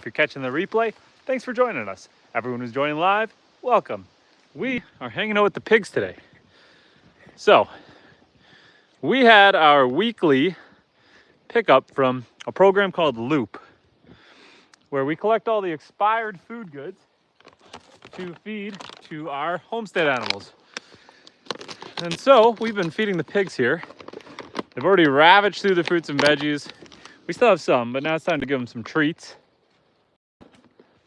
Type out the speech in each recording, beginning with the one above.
If you're catching the replay, thanks for joining us. Everyone who's joining live, welcome. We are hanging out with the pigs today. So, we had our weekly pickup from a program called Loop, where we collect all the expired food goods to feed to our homestead animals. And so, we've been feeding the pigs here. They've already ravaged through the fruits and veggies. We still have some, but now it's time to give them some treats.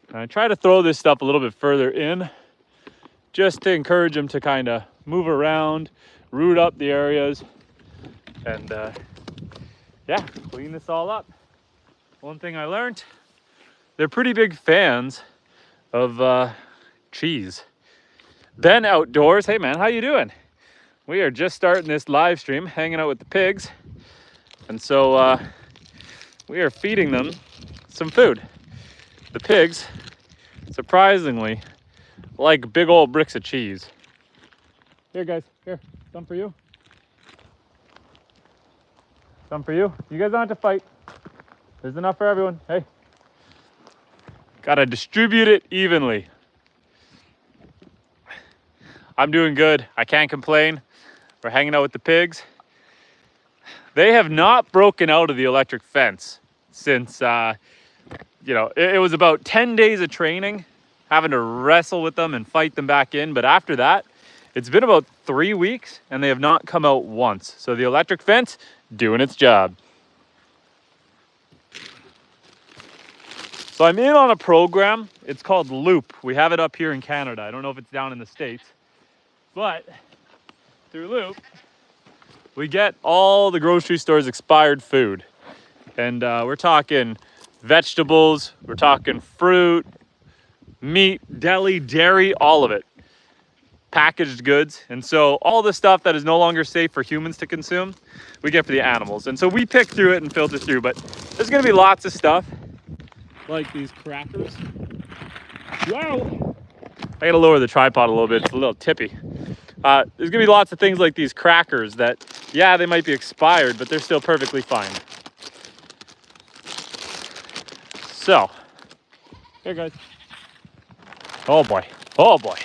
And I try to throw this stuff a little bit further in, just to encourage them to kind of move around, root up the areas, and yeah, clean this all up. One thing I learned, they're pretty big fans of cheese. Ben Outdoors, hey man, how you doing? We are just starting this live stream, hanging out with the pigs. And so we are feeding them some food. The pigs, surprisingly, like big old bricks of cheese. Here guys, here, some for you. Some for you. You guys don't have to fight. There's enough for everyone. Hey. Gotta distribute it evenly. I'm doing good. I can't complain. We're hanging out with the pigs. They have not broken out of the electric fence since, you know, it was about 10 days of training, having to wrestle with them and fight them back in. But after that, it's been about 3 weeks and they have not come out once. So the electric fence doing its job. So I'm in on a program. It's called Loop. We have it up here in Canada. I don't know if it's down in the States, but through Loop, we get all the grocery store's expired food. And we're talking vegetables, we're talking fruit, meat, deli, dairy, all of it. Packaged goods. And so all the stuff that is no longer safe for humans to consume, we get for the animals. And so we pick through it and filter through, but there's gonna be lots of stuff like these crackers. Wow! I gotta lower the tripod a little bit, it's a little tippy. There's gonna be lots of things like these crackers that, yeah, they might be expired, but they're still perfectly fine. So, here guys. Oh boy, oh boy.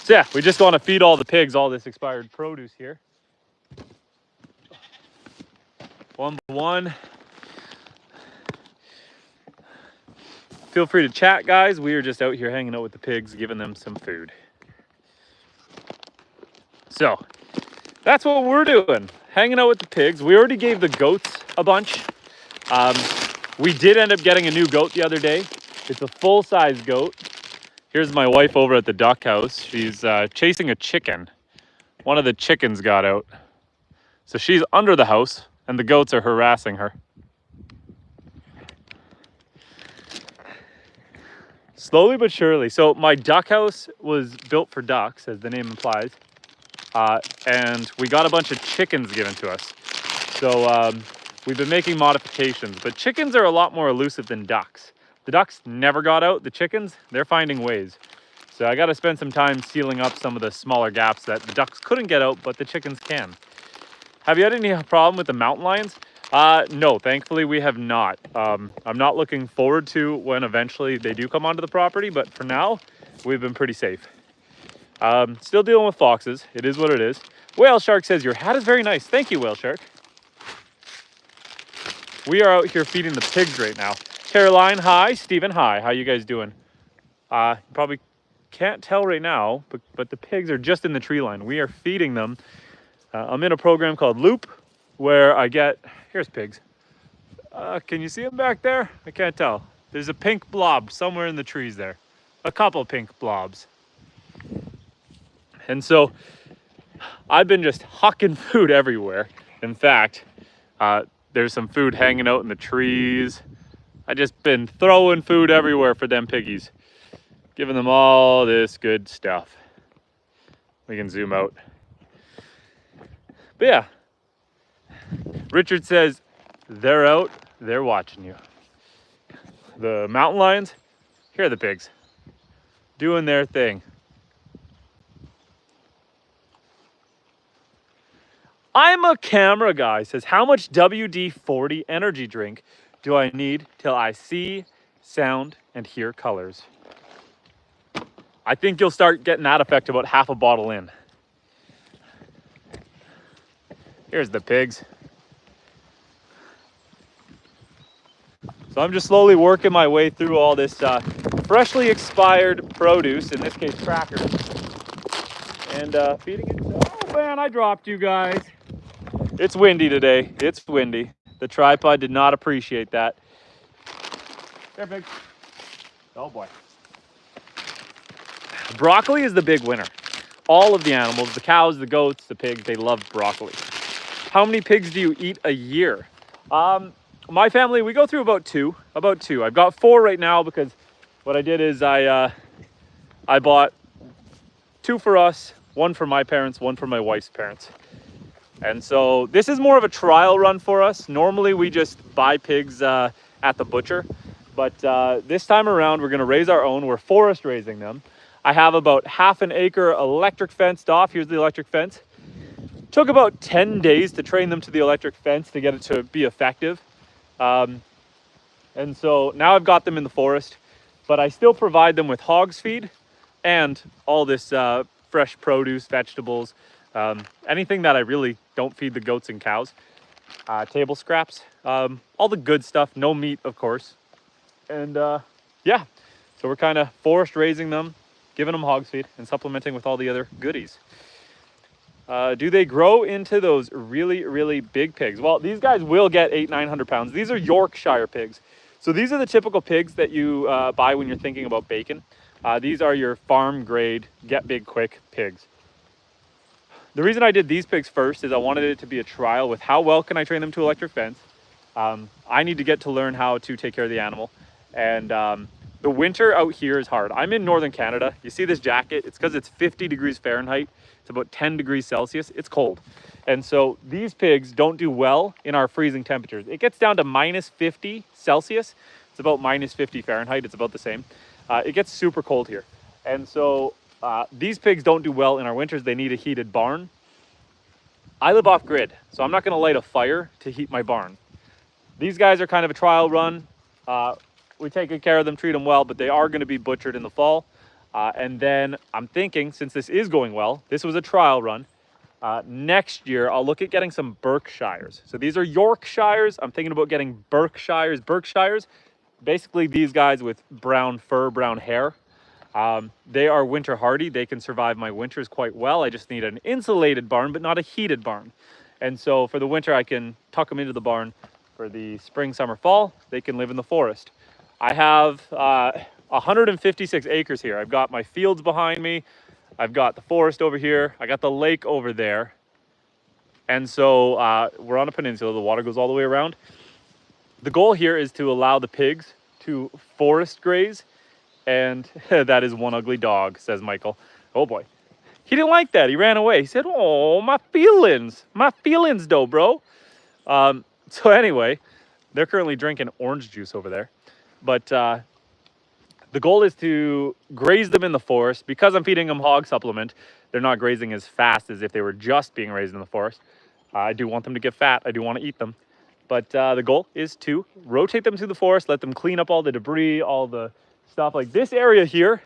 So yeah, we just want to feed all the pigs all this expired produce here. One by one. Feel free to chat, guys. We are just out here hanging out with the pigs, giving them some food. So, that's what we're doing. Hanging out with the pigs. We already gave the goats a bunch. We did end up getting a new goat the other day. It's a full-size goat. Here's my wife over at the duck house. She's chasing a chicken. One of the chickens got out. So she's under the house and the goats are harassing her. Slowly but surely. So my duck house was built for ducks, as the name implies. And we got a bunch of chickens given to us. So we've been making modifications, but chickens are a lot more elusive than ducks. The ducks never got out. The chickens, they're finding ways. So I got to spend some time sealing up some of the smaller gaps that the ducks couldn't get out, but the chickens can. Have you had any problem with the mountain lions? No, thankfully we have not. I'm not looking forward to when eventually they do come onto the property, but for now, we've been pretty safe. Still dealing with foxes. It is what it is. Whale Shark says, your hat is very nice. Thank you, Whale Shark. We are out here feeding the pigs right now. Caroline, hi. Stephen, hi. How you guys doing? Probably can't tell right now, but the pigs are just in the tree line. We are feeding them. I'm in a program called Loop where I get, here's pigs. Can you see them back there? I can't tell. There's a pink blob somewhere in the trees there. A couple pink blobs. And so I've been just hucking food everywhere. In fact, there's some food hanging out in the trees. I just been throwing food everywhere for them piggies. Giving them all this good stuff. We can zoom out. But yeah. Richard says, they're out, they're watching you. The mountain lions, here are the pigs. Doing their thing. I'm a camera guy, says, how much WD-40 energy drink do I need till I see, sound, and hear colors. I think you'll start getting that effect about half a bottle in. Here's the pigs. So I'm just slowly working my way through all this freshly expired produce, in this case crackers, and feeding it. Oh man, I dropped you guys. It's windy today. It's windy. The tripod did not appreciate that. There, pig. Oh boy. Broccoli is the big winner. All of the animals, the cows, the goats, the pigs, they love broccoli. How many pigs do you eat a year? My family, we go through about two. I've got 4 right now because what I did is I bought 2 for us, 1 for my parents, 1 for my wife's parents. And so this is more of a trial run for us. Normally we just buy pigs at the butcher, but this time around we're gonna raise our own. We're forest raising them. I have about half an acre electric fenced off. Here's the electric fence. Took about 10 days to train them to the electric fence to get it to be effective. And so now I've got them in the forest, but I still provide them with hog's feed and all this fresh produce, vegetables, anything that I really don't feed the goats and cows, table scraps, all the good stuff, no meat, of course. And yeah, so we're kind of forest raising them, giving them hog's feed and supplementing with all the other goodies. Do they grow into those really, really big pigs? Well, these guys will get 800-900 pounds. These are Yorkshire pigs. So these are the typical pigs that you buy when you're thinking about bacon. These are your farm grade, get big quick pigs. The reason I did these pigs first is I wanted it to be a trial with how well can I train them to electric fence. I need to get to learn how to take care of the animal. And the winter out here is hard. I'm in northern Canada. You see this jacket? It's because it's 50 degrees Fahrenheit. It's about 10 degrees Celsius. It's cold. And so these pigs don't do well in our freezing temperatures. It gets down to minus 50 Celsius. It's about minus 50 Fahrenheit. It's about the same. It gets super cold here. And so these pigs don't do well in our winters. They need a heated barn. I live off grid, so I'm not going to light a fire to heat my barn. These guys are kind of a trial run. We take good care of them, treat them well, but they are going to be butchered in the fall. And then I'm thinking, since this is going well, this was a trial run. Next year, I'll look at getting some Berkshires. So these are Yorkshires. I'm thinking about getting Berkshires. Berkshires, basically these guys with brown fur, brown hair. They are winter hardy. They can survive my winters quite well. I just need an insulated barn, but not a heated barn. And so for the winter, I can tuck them into the barn. For the spring, summer, fall, they can live in the forest. I have 156 acres here. I've got my fields behind me. I've got the forest over here. I got the lake over there. And so we're on a peninsula. The water goes all the way around. The goal here is to allow the pigs to forest graze. And that is one ugly dog, says Michael. Oh boy. He didn't like that. He ran away. He said, oh, my feelings. My feelings though, bro. So anyway, they're currently drinking orange juice over there. But the goal is to graze them in the forest. Because I'm feeding them hog supplement, they're not grazing as fast as if they were just being raised in the forest. I do want them to get fat. I do want to eat them. But the goal is to rotate them through the forest, let them clean up all the debris, all the stuff. Like this area here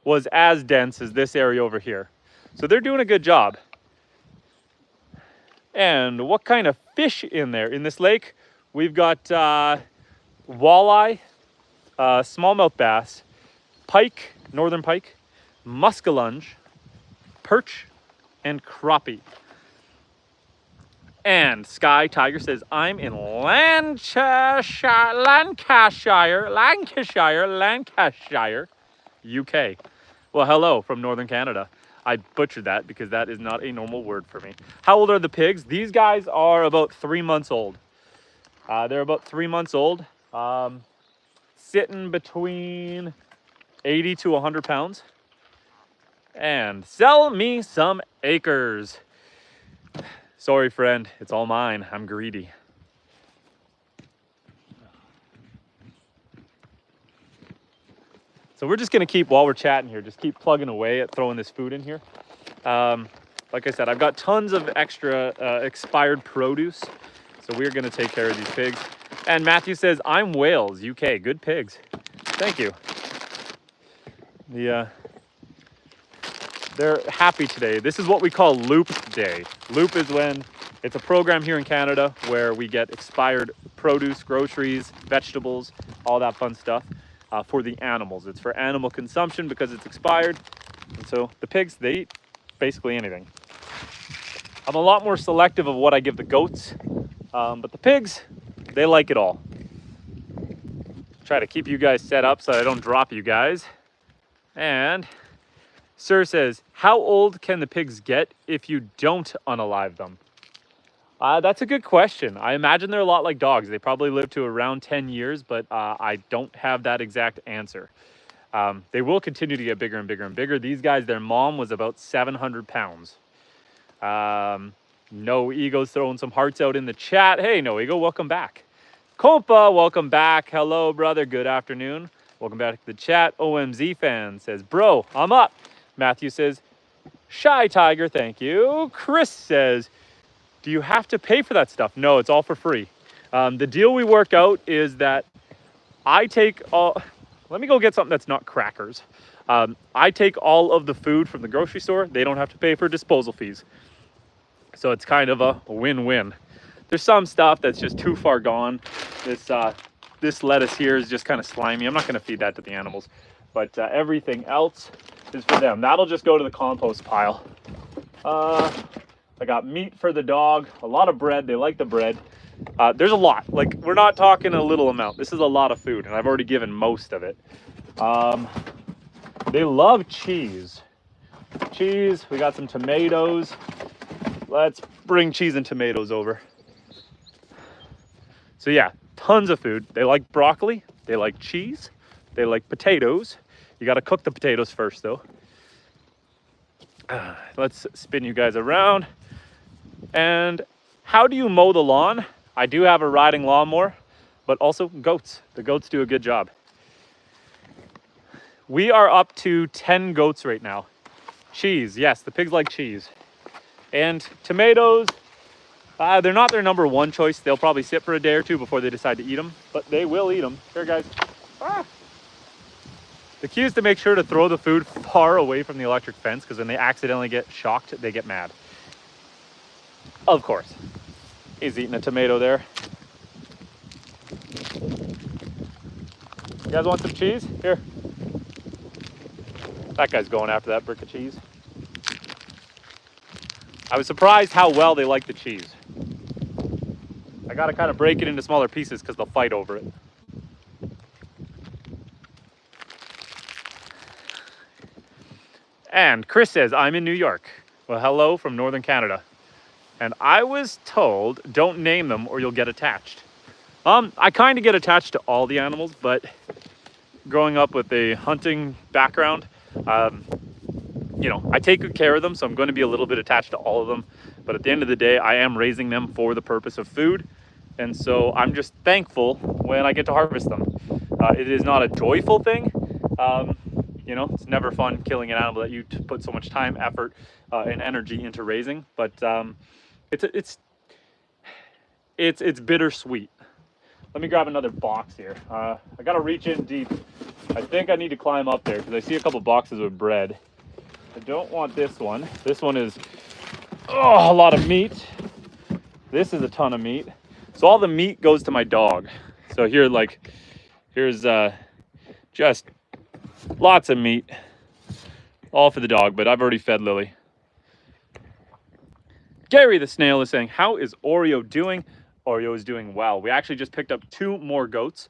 was as dense as this area over here. So they're doing a good job. And what kind of fish in there? In this lake, we've got walleye, smallmouth bass, pike, northern pike, muskellunge, perch, and crappie. And Sky Tiger says, I'm in Lancashire, UK. Well, hello from northern Canada. I butchered that because that is not a normal word for me. How old are the pigs? These guys are about 3 months old. They're about 3 months old. Sitting between 80 to 100 pounds. And sell me some acres. Sorry, friend, it's all mine. I'm greedy. So we're just gonna keep, while we're chatting here, just keep plugging away at throwing this food in here. Like I said, I've got tons of extra expired produce. So we're gonna take care of these pigs. And Matthew says, I'm Wales, UK. Good pigs. Thank you. They're happy today. This is what we call Loop Day. Loop is when it's a program here in Canada where we get expired produce, groceries, vegetables, all that fun stuff for the animals. It's for animal consumption because it's expired. And so the pigs, they eat basically anything. I'm a lot more selective of what I give the goats, but the pigs, they like it all. Try to keep you guys set up so I don't drop you guys. And Sir says, how old can the pigs get if you don't unalive them? That's a good question. I imagine they're a lot like dogs. They probably live to around 10 years, but I don't have that exact answer. They will continue to get bigger and bigger and bigger. These guys, their mom was about 700 pounds. No Ego's throwing some hearts out in the chat. Hey, No Ego, welcome back. Compa, welcome back. Hello, brother. Good afternoon. Welcome back to the chat. OMZ fan says, bro, I'm up. Matthew says, Shy Tiger, thank you. Chris says, do you have to pay for that stuff? No, it's all for free. The deal we work out is that I take all... Let me go get something that's not crackers. I take all of the food from the grocery store. They don't have to pay for disposal fees. So it's kind of a win-win. There's some stuff that's just too far gone. This lettuce here is just kind of slimy. I'm not going to feed that to the animals. But everything else is for them. That'll just go to the compost pile. I got meat for the dog. A lot of bread. They like the bread. There's a lot. Like, we're not talking a little amount. This is a lot of food, and I've already given most of it. They love cheese. Cheese. We got some tomatoes. Let's bring cheese and tomatoes over. So yeah, tons of food. They like broccoli. They like cheese. They like potatoes. You got to cook the potatoes first, though. Let's spin you guys around. And how do you mow the lawn? I do have a riding lawnmower, but also goats. The goats do a good job. We are up to 10 goats right now. Cheese, yes, the pigs like cheese. And tomatoes, they're not their number one choice. They'll probably sit for a day or two before they decide to eat them, but they will eat them. Here, guys. The key is to make sure to throw the food far away from the electric fence, because when they accidentally get shocked, they get mad. Of course. He's eating a tomato there. You guys want some cheese? Here. That guy's going after that brick of cheese. I was surprised how well they like the cheese. I gotta kind of break it into smaller pieces because they'll fight over it. And Chris says, I'm in New York. Well, hello from Northern Canada. And I was told, don't name them or you'll get attached. I kind of get attached to all the animals, but growing up with a hunting background, you know, I take good care of them, so I'm going to be a little bit attached to all of them. But at the end of the day, I am raising them for the purpose of food. And so I'm just thankful when I get to harvest them. It is not a joyful thing. You know, it's never fun killing an animal that you put so much time, effort, and energy into raising. But it's bittersweet. Let me grab another box here. I got to reach in deep. I think I need to climb up there because I see a couple boxes of bread. I don't want this one. This one is a lot of meat. This is a ton of meat. So all the meat goes to my dog. So here, like, here's just lots of meat. All for the dog, but I've already fed Lily. Gary the snail is saying, how is Oreo doing? Oreo is doing well. We actually just picked up 2 more goats.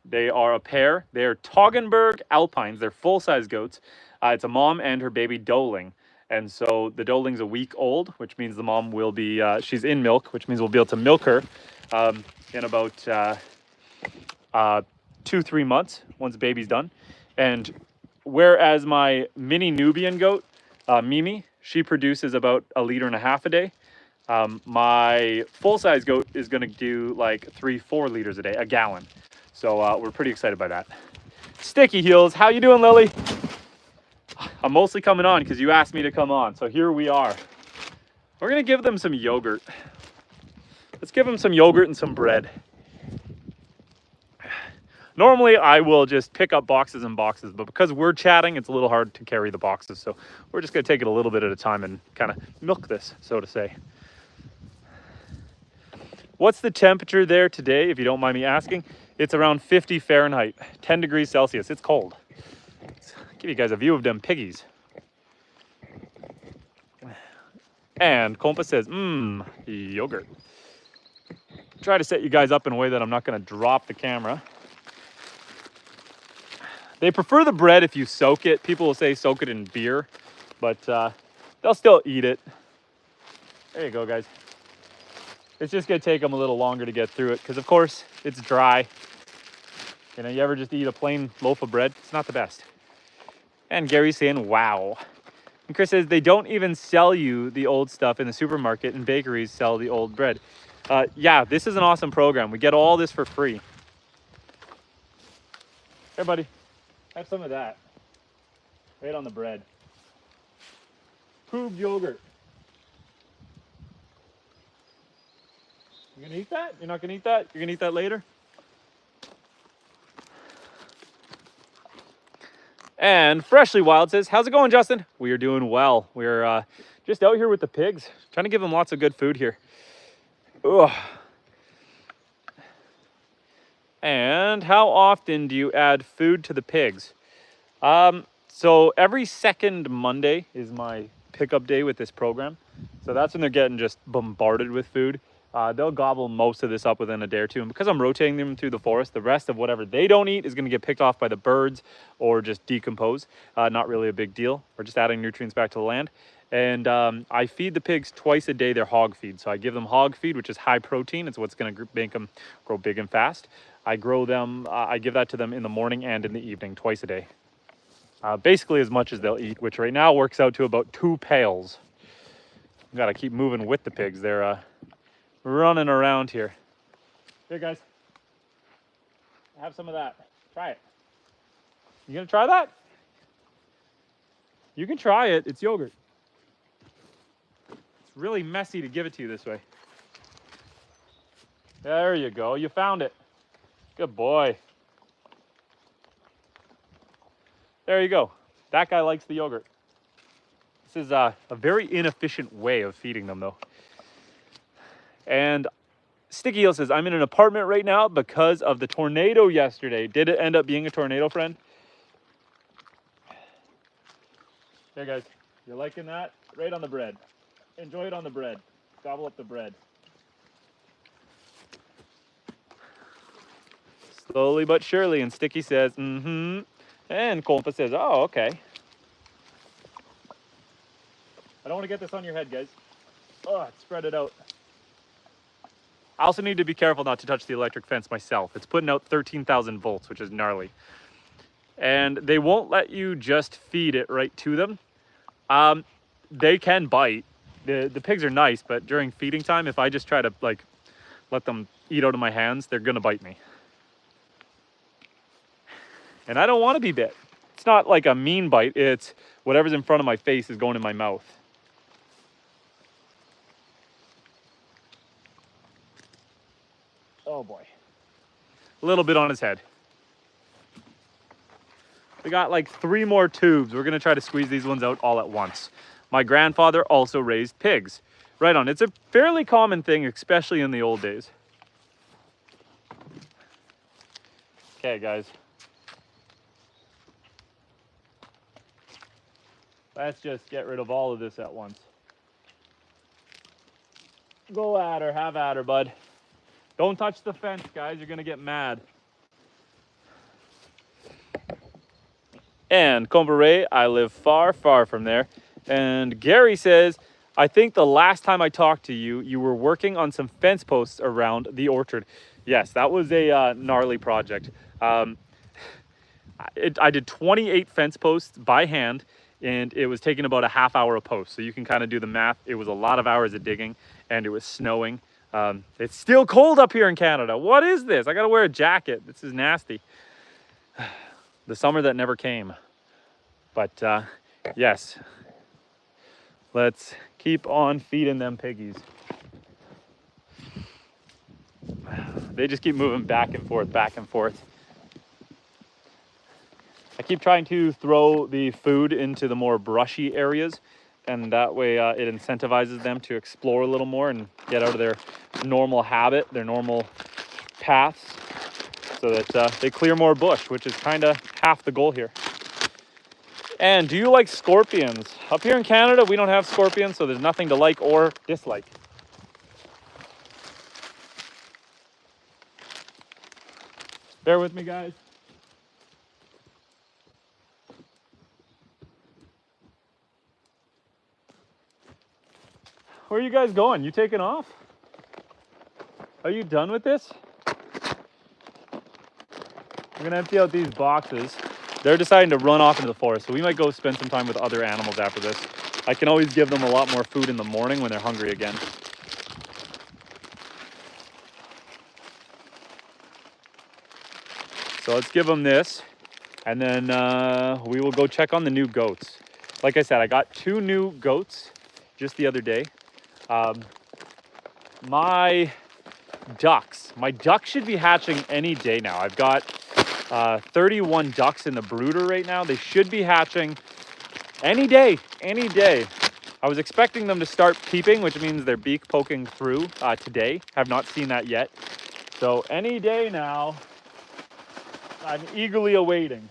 They are a pair. They are Toggenburg Alpines. They're full-size goats. It's a mom and her baby doeling. And so the doeling's a week old, which means the mom will be, she's in milk, which means we'll be able to milk her in about 2-3 months once the baby's done. And whereas my mini Nubian goat, Mimi, she produces about 1.5 liters a day. My full-size goat is going to do like 3-4 liters a day, a gallon. So we're pretty excited by that. Sticky Heels, how you doing, Lily? I'm mostly coming on because you asked me to come on. So here we are. We're going to give them some yogurt. Let's give them some yogurt and some bread. Normally I will just pick up boxes and boxes, but because we're chatting, it's a little hard to carry the boxes. So we're just gonna take it a little bit at a time and kind of milk this, so to say. What's the temperature there today, if you don't mind me asking? It's around 50 Fahrenheit, 10 degrees Celsius. It's cold. Let's give you guys a view of them piggies. And Compa says, yogurt. Try to set you guys up in a way that I'm not gonna drop the camera. They prefer the bread if you soak it. People will say soak it in beer, but they'll still eat it. There you go, guys. It's just gonna take them a little longer to get through it because of course it's dry. You know, you ever just eat a plain loaf of bread? It's not the best. And Gary's saying, wow. And Chris says, they don't even sell you the old stuff in the supermarket, and bakeries sell the old bread. Yeah, this is an awesome program. We get all this for free. Here, buddy, have some of that. Right on the bread. Proved yogurt. You gonna eat that? You're not gonna eat that? You're gonna eat that later? And Freshly Wild says, how's it going, Justin? We are doing well. We're just out here with the pigs, trying to give them lots of good food here. Ugh. And how often do you add food to the pigs? So every second Monday is my pickup day with this program. So that's when they're getting just bombarded with food. They'll gobble most of this up within a day or two. And because I'm rotating them through the forest, the rest of whatever they don't eat is going to get picked off by the birds or just decompose. Not really a big deal. We're just adding nutrients back to the land. And I feed the pigs twice a day their hog feed. So I give them hog feed, which is high protein. It's what's going to make them grow big and fast. I grow them, I give that to them in the morning and in the evening, twice a day. Basically as much as they'll eat, which right now works out to about 2 pails. Got to keep moving with the pigs. They're running around here. Here, guys. Have some of that. Try it. You gonna try that? You can try it. It's yogurt. It's really messy to give it to you this way. There you go. You found it. Good boy. There you go. That guy likes the yogurt. This is a very inefficient way of feeding them, though. And Sticky Heel says, I'm in an apartment right now because of the tornado yesterday. Did it end up being a tornado, friend? There, guys. You're liking that? Right on the bread. Enjoy it on the bread. Gobble up the bread. Slowly but surely. And Sticky says, mm-hmm. And Compa says, oh, okay. I don't want to get this on your head, guys. Oh, spread it out. I also need to be careful not to touch the electric fence myself. It's putting out 13,000 volts, which is gnarly. And they won't let you just feed it right to them. They can bite. The pigs are nice, but during feeding time, if I just try to let them eat out of my hands, they're gonna bite me. And I don't want to be bit. It's not like a mean bite. It's whatever's in front of my face is going in my mouth. Oh boy. A little bit on his head. We got like 3 more tubes. We're gonna try to squeeze these ones out all at once. My grandfather also raised pigs. Right on, it's a fairly common thing, especially in the old days. Okay, guys. Let's just get rid of all of this at once. Go at her, have at her, bud. Don't touch the fence, guys. You're gonna get mad. And Compa, I live far, far from there. And Gary says, I think the last time I talked to you, you were working on some fence posts around the orchard. Yes, that was a gnarly project. I did 28 fence posts by hand, and it was taking about a half hour a post. So you can kind of do the math. It was a lot of hours of digging, and it was snowing. It's still cold up here in Canada. What is this? I gotta wear a jacket. This is nasty. The summer that never came. But yes, let's keep on feeding them piggies. They just keep moving back and forth, back and forth. I keep trying to throw the food into the more brushy areas, and that way it incentivizes them to explore a little more and get out of their normal habit, their normal paths, so that they clear more bush, which is kind of half the goal here. And do you like scorpions? Up here in Canada, we don't have scorpions, so there's nothing to like or dislike. Bear with me, guys. Where are you guys going? You taking off? Are you done with this? We're gonna empty out these boxes. They're deciding to run off into the forest, so we might go spend some time with other animals after this. I can always give them a lot more food in the morning when they're hungry again. So let's give them this, and then we will go check on the new goats. Like I said, I got 2 new goats just the other day. My ducks should be hatching any day now. I've got 31 ducks in the brooder right now. They should be hatching any day, any day. I was expecting them to start peeping, which means their beak poking through today. Have not seen that yet. So any day now, I'm eagerly awaiting.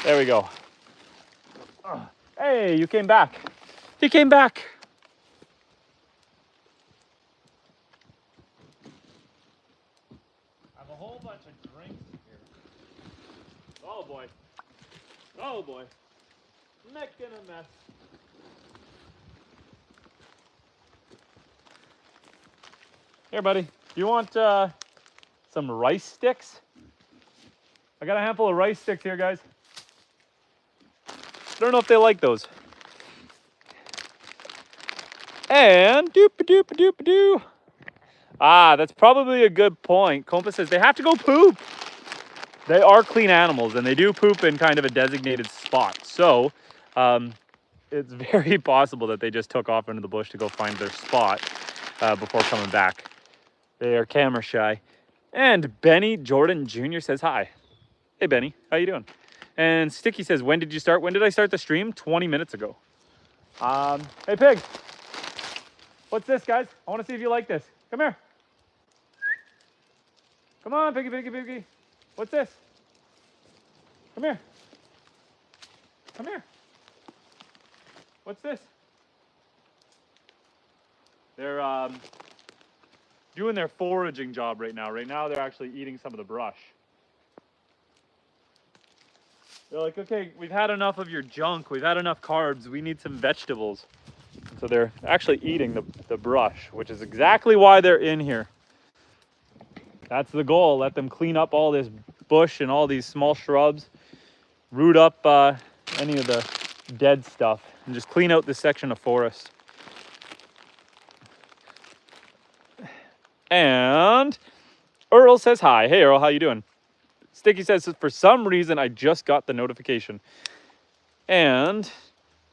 There we go. Hey, you came back. He came back. I have a whole bunch of drinks here. Oh boy. Oh boy. Making a mess. Here, buddy. You want some rice sticks? I got a handful of rice sticks here, guys. I don't know if they like those. And doop-a-doop-a-doop-a-doo. Ah, that's probably a good point. Compa says they have to go poop. They are clean animals, and they do poop in kind of a designated spot. So it's very possible that they just took off into the bush to go find their spot before coming back. They are camera shy. And Benny Jordan Jr. says hi. Hey, Benny. How you doing? And Sticky says, when did you start? When did I start the stream? 20 minutes ago. Hey, pig. What's this, guys? I want to see if you like this. Come here. Come on, piggy, piggy, piggy. What's this? Come here. Come here. What's this? They're doing their foraging job right now. Right now, they're actually eating some of the brush. They're like, okay, we've had enough of your junk. We've had enough carbs. We need some vegetables. So they're actually eating the brush, which is exactly why they're in here. That's the goal. Let them clean up all this bush and all these small shrubs, root up any of the dead stuff, and just clean out this section of forest. And Earl says hi. Hey, Earl, how you doing? Sticky says, for some reason, I just got the notification. And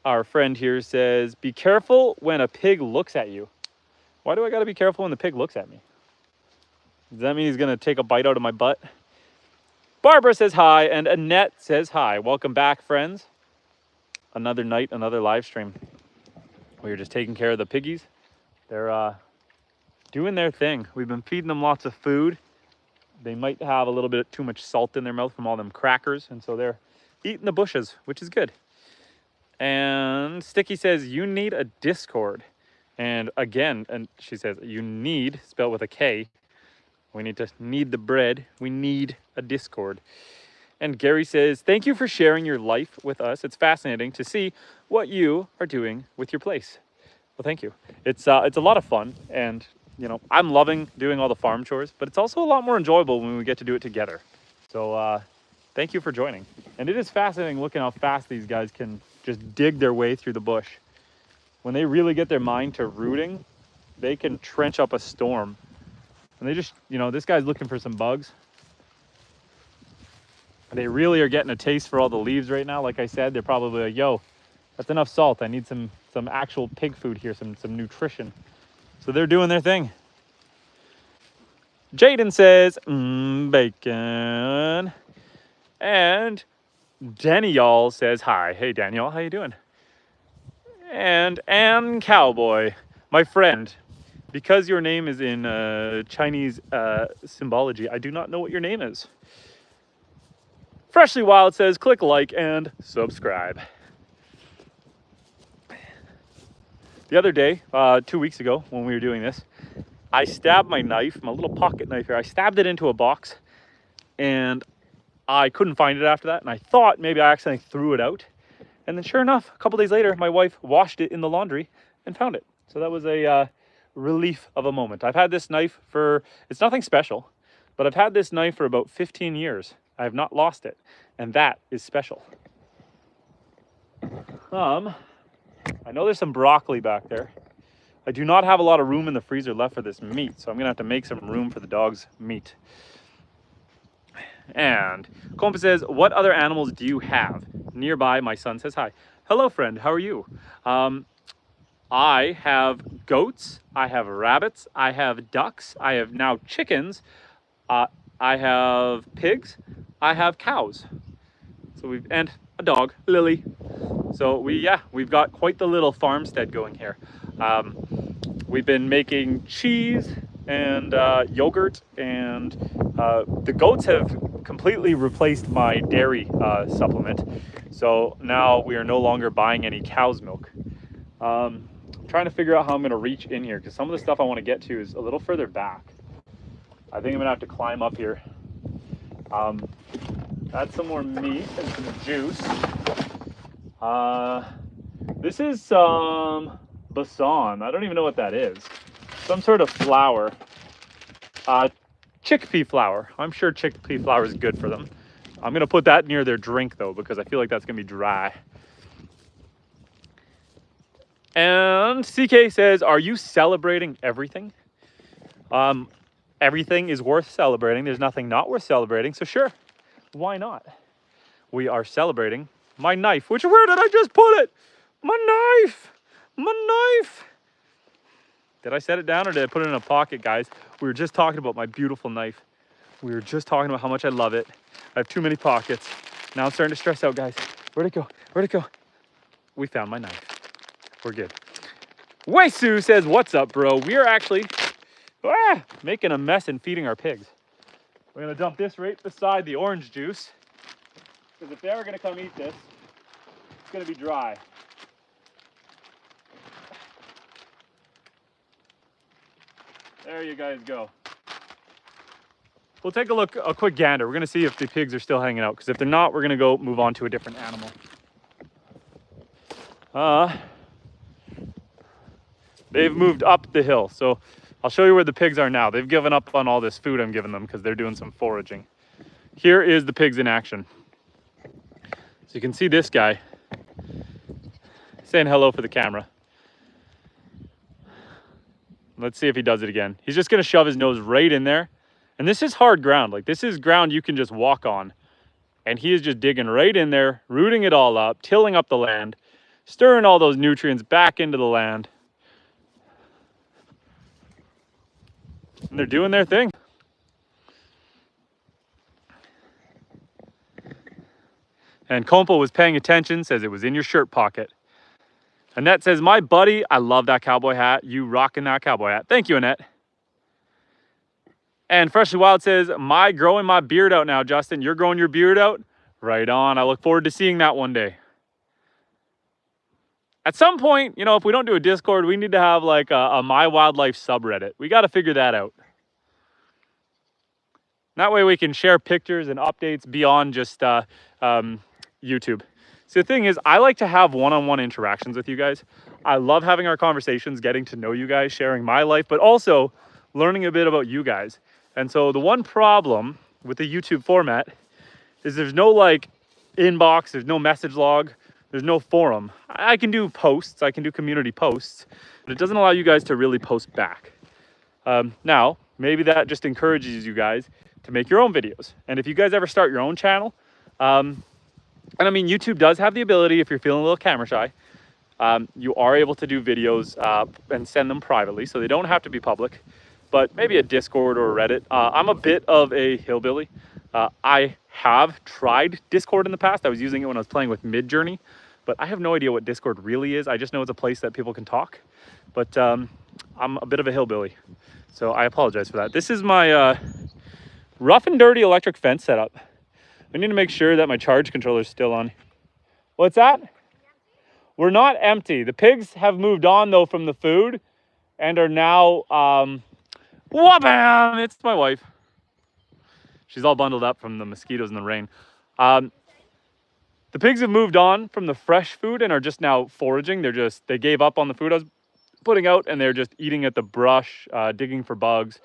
our friend here says, be careful when a pig looks at you. Why do I got to be careful when the pig looks at me? Does that mean he's going to take a bite out of my butt? Barbara says hi, and Annette says hi. Welcome back, friends. Another night, another live stream. We are just taking care of the piggies. They're doing their thing. We've been feeding them lots of food. They might have a little bit too much salt in their mouth from all them crackers, and so they're eating the bushes, which is good. And Sticky says, you need a Discord. And again, and she says, you need, spelled with a K. We need the bread. We need a Discord. And Gary says, thank you for sharing your life with us. It's fascinating to see what you are doing with your place. Well, thank you. It's a lot of fun, and you know, I'm loving doing all the farm chores, but it's also a lot more enjoyable when we get to do it together. So thank you for joining. And it is fascinating looking how fast these guys can just dig their way through the bush. When they really get their mind to rooting, they can trench up a storm. And they just, you know, this guy's looking for some bugs. They really are getting a taste for all the leaves right now. Like I said, they're probably like, yo, that's enough salt. I need some actual pig food here, some nutrition. So they're doing their thing. Jaden says, bacon. And Danielle says hi. Hey, Danielle, how you doing? And Ann Cowboy, my friend, because your name is in Chinese symbology, I do not know what your name is. Freshly Wild says, click like and subscribe. The other day, 2 weeks ago, when we were doing this, I stabbed my knife, my little pocket knife here, I stabbed it into a box, and I couldn't find it after that, and I thought maybe I accidentally threw it out. And then sure enough, a couple days later, my wife washed it in the laundry and found it. So that was a relief of a moment. I've had this knife for, it's nothing special, but I've had this knife for about 15 years. I have not lost it, and that is special. I know there's some broccoli back there. I do not have a lot of room in the freezer left for this meat, so I'm gonna have to make some room for the dog's meat. And Compa says, what other animals do you have? Nearby, my son says hi. Hello, friend, how are you? I have goats, I have rabbits, I have ducks, I have now chickens, I have pigs, I have cows. So and a dog, Lily. So we've got quite the little farmstead going here. We've been making cheese and yogurt, and the goats have completely replaced my dairy supplement. So now we are no longer buying any cow's milk. Trying to figure out how I'm gonna reach in here, because some of the stuff I want to get to is a little further back. I think I'm gonna have to climb up here. Add some more meat and some juice. This is some basan. I don't even know what that is. Some sort of flour. Chickpea flour. I'm sure chickpea flour is good for them. I'm gonna put that near their drink though, because I feel like that's gonna be dry. And CK says, are you celebrating everything? Everything is worth celebrating. There's nothing not worth celebrating, so sure, why not? We are celebrating my knife, which, where did I just put it? My knife, my knife. Did I set it down or did I put it in a pocket, guys? We were just talking about my beautiful knife. We were just talking about how much I love it. I have too many pockets. Now I'm starting to stress out, guys. Where'd it go? Where'd it go? We found my knife. We're good. Waisu says, what's up, bro? We are actually making a mess and feeding our pigs. We're gonna dump this right beside the orange juice, because if they're gonna come eat this, it's gonna be dry. There you guys go. We'll take a look, a quick gander. We're gonna see if the pigs are still hanging out, because if they're not, we're gonna go move on to a different animal. They've moved up the hill, so I'll show you where the pigs are now. They've given up on all this food I'm giving them because they're doing some foraging. Here is the pigs in action. So you can see this guy saying hello for the camera. Let's see if he does it again. He's just gonna shove his nose right in there. And this is hard ground. Like, this is ground you can just walk on. And he is just digging right in there, rooting it all up, tilling up the land, stirring all those nutrients back into the land. And they're doing their thing. And Compo was paying attention, says it was in your shirt pocket. Annette says, my buddy, I love that cowboy hat. You rocking that cowboy hat. Thank you, Annette. And Freshly Wild says, growing my beard out now, Justin. You're growing your beard out? Right on. I look forward to seeing that one day. At some point, you know, if we don't do a Discord, we need to have like a My Wildlife subreddit. We got to figure that out. That way we can share pictures and updates beyond just YouTube. So the thing is, I like to have one-on-one interactions with you guys. I love having our conversations, getting to know you guys, sharing my life, but also learning a bit about you guys. And so the one problem with the YouTube format is there's no like inbox, there's no message log, there's no forum. I can do posts, I can do community posts, but it doesn't allow you guys to really post back. Now, maybe that just encourages you guys to make your own videos. And if you guys ever start your own channel, and I mean, YouTube does have the ability, if you're feeling a little camera shy, you are able to do videos and send them privately, so they don't have to be public. but maybe a Discord or a Reddit. I'm a bit of a hillbilly. I have tried Discord in the past. I was using it when I was playing with Midjourney, but I have no idea what Discord really is. I just know it's a place that people can talk, but I'm a bit of a hillbilly, so I apologize for that. This is my rough and dirty electric fence setup. I need to make sure that my charge controller is still on. What's that? We're not empty. The pigs have moved on though from the food and are now, wha-bam! It's my wife. She's all bundled up from the mosquitoes and the rain. The pigs have moved on from the fresh food and are just now foraging. They gave up on the food I was putting out and they're just eating at the brush, digging for bugs.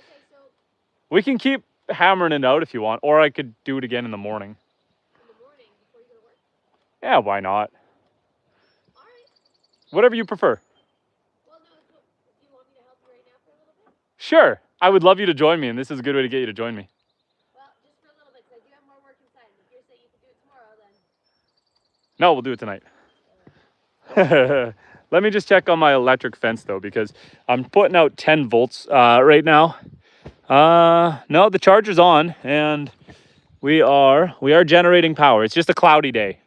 We can keep hammering it out if you want, or I could do it again in the morning. In the morning before you go to work? Yeah, why not? All right. Whatever you prefer. Well, no, do you want me to help you right now for a little bit? Sure. I would love you to join me, and this is a good way to get you to join me. Well, just for a little bit, because I do have more work inside. If you're saying you can do it tomorrow, then... No, we'll do it tonight. Let me just check on my electric fence, though, because I'm putting out 10 volts right now. No, the charger's on, and we are generating power. It's just a cloudy day.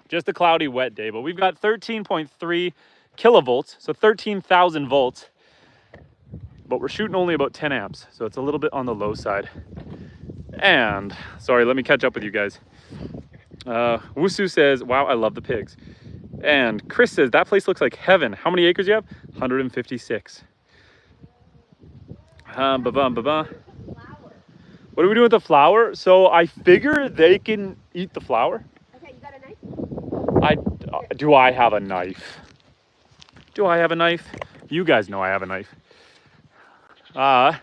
Just a cloudy, wet day, but we've got 13.3 kilovolts, so 13,000 volts. But we're shooting only about 10 amps, so it's a little bit on the low side. And, sorry, let me catch up with you guys. Wusu says, wow, I love the pigs. And Chris says, that place looks like heaven. How many acres you have? 156. Ba-ba. What are we doing with the flour? So I figure they can eat the flour. Okay, you got a knife? Do I have a knife? Do I have a knife? You guys know I have a knife. How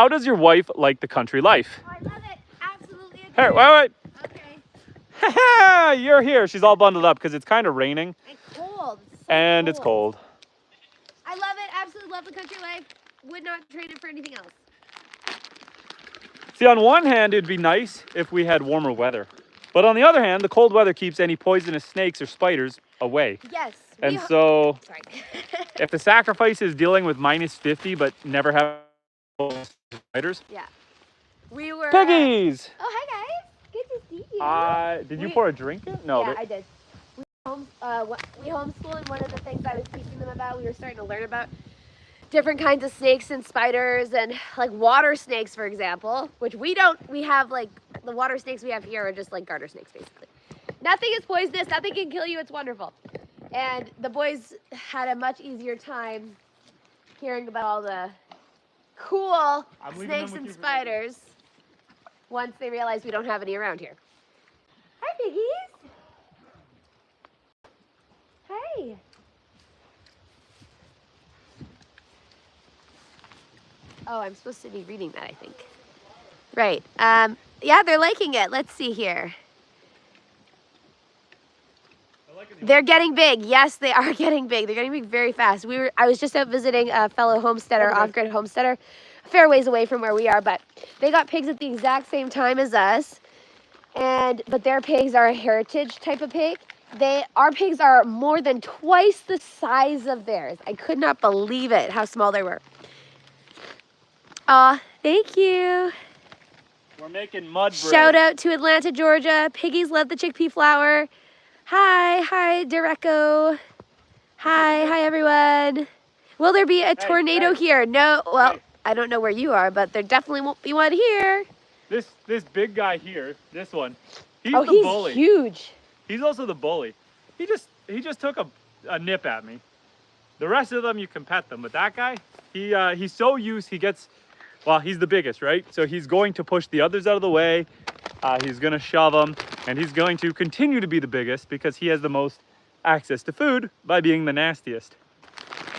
does your wife like the country life? Oh, I love it. Absolutely Hey, adore wait. Okay. You're here. She's all bundled up because it's kind of raining. And cold. It's cold. I love it. Absolutely love the country life. Would not trade it for anything else. See, on one hand, it'd be nice if we had warmer weather. But on the other hand, the cold weather keeps any poisonous snakes or spiders away. Yes. And so, sorry. if the sacrifice is dealing with -50 but never have spiders. Yeah. We were... Piggies! Oh, hi, guys. Good to see you. Did you pour a drink in? No. Yeah, I did. We homeschool, and one of the things I was teaching them about, we were starting to learn about different kinds of snakes and spiders and like water snakes, for example, which we have like the water snakes we have here are just like garter snakes, basically. Nothing is poisonous, nothing can kill you, it's wonderful. And the boys had a much easier time hearing about all the cool snakes and spiders once they realized we don't have any around here. Hi, piggies. Hey. Oh, I'm supposed to be reading that, I think. Right. Yeah, they're liking it. Let's see here. They're getting big. Yes, they are getting big. They're getting big very fast. I was just out visiting a fellow homesteader, off-grid homesteader, a fair ways away from where we are, but they got pigs at the exact same time as us. But their pigs are a heritage type of pig. Our pigs are more than twice the size of theirs. I could not believe it, how small they were. Aw, thank you. We're making mud bread. Shout out to Atlanta, Georgia. Piggies love the chickpea flour. Hi, Dereco. Hi, everyone. Will there be a tornado here? No, well, I don't know where you are, but there definitely won't be one here. This big guy here, this one, he's the bully. He's huge. He's also the bully. He just took a nip at me. The rest of them, you can pet them, but that guy, he's so used, he's the biggest, right? So he's going to push the others out of the way. He's going to shove them, and he's going to continue to be the biggest because he has the most access to food by being the nastiest.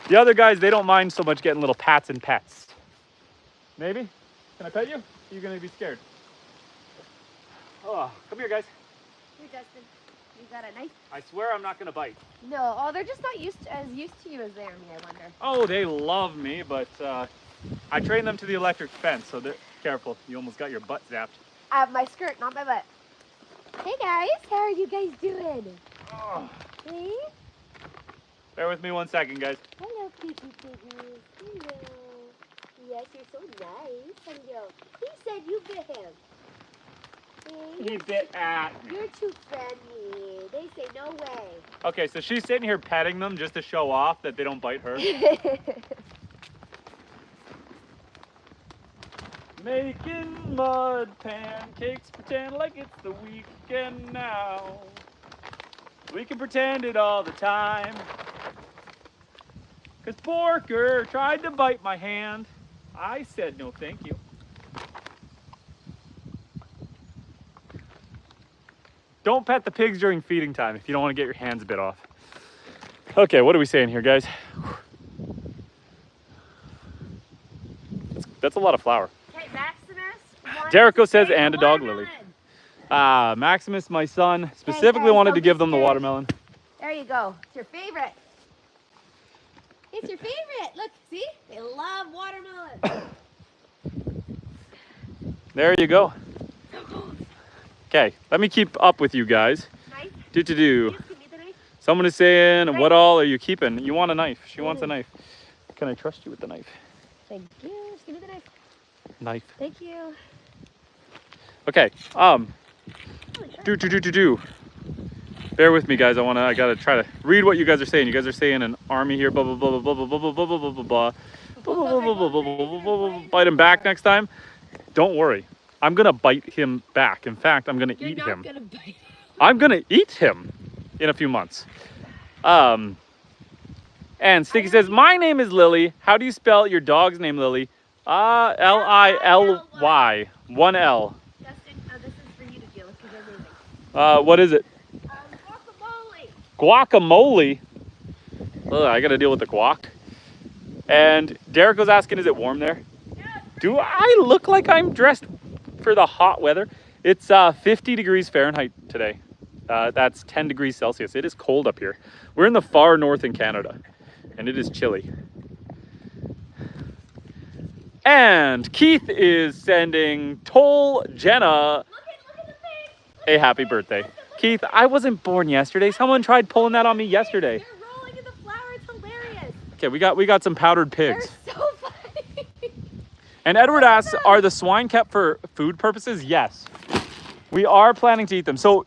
The other guys, they don't mind so much getting little pats and pets. Maybe? Can I pet you? You're going to be scared. Oh, come here, guys. Here, Justin. You got a knife? I swear I'm not going to bite. No. Oh, they're just not as used to you as they are me, I wonder. Oh, they love me, but I train them to the electric fence, so they're careful. You almost got your butt zapped. My skirt, not my butt. Hey, guys. How are you guys doing? Oh. Hey? Bear with me 1 second, guys. Hello, piggy piggies. Hello. Yes, you're so nice. Hello. He said you bit him. He bit at me. You're too friendly. They say no way. Okay, so she's sitting here petting them just to show off that they don't bite her. Making mud pancakes, pretend like it's the weekend now. We can pretend it all the time. 'Cause Porker tried to bite my hand. I said no thank you. Don't pet the pigs during feeding time if you don't want to get your hands bit off. Okay, what are we saying here, guys? That's a lot of flour. Hey, Maximus. Jericho says, and a dog, Lily. Maximus, my son, specifically wanted to give them the watermelon. There you go. It's your favorite. It's your favorite. Look, see? They love watermelon. There you go. Okay, let me keep up with you guys. Knife? Do. Please give me the knife. Someone is saying, what all are you keeping? You want a knife. She wants a knife. Can I trust you with the knife? Thank you. Just give me the knife. Knife. Thank you. Okay, do. Bear with me, guys. I gotta try to read what you guys are saying. You guys are saying an army here, blah, blah, blah, blah, blah, blah, blah, blah, blah, blah, blah, blah, blah. Bite him back next time. Don't worry. I'm gonna bite him back. In fact, I'm gonna eat him. You're not gonna bite him. I'm gonna eat him in a few months. And Sticky says, my name is Lily. How do you spell your dog's name, Lily? Lily. 1 L. Justin, this is for you to deal with because you're amazing. What is it? Guacamole. Guacamole? Ugh, I gotta deal with the guac. And Derek was asking, is it warm there? Yes. Do I look like I'm dressed for the hot weather? It's 50 degrees Fahrenheit today. That's 10 degrees Celsius. It is cold up here. We're in the far north in Canada, and it is chilly. And Keith is sending Toll Jenna Look at the pig. a happy birthday. Keith, I wasn't born yesterday. Someone tried pulling that on me yesterday. They're rolling in the flour. It's hilarious. Okay, we got some powdered pigs. They're so funny. And Edward asks, are the swine kept for food purposes? Yes. We are planning to eat them. So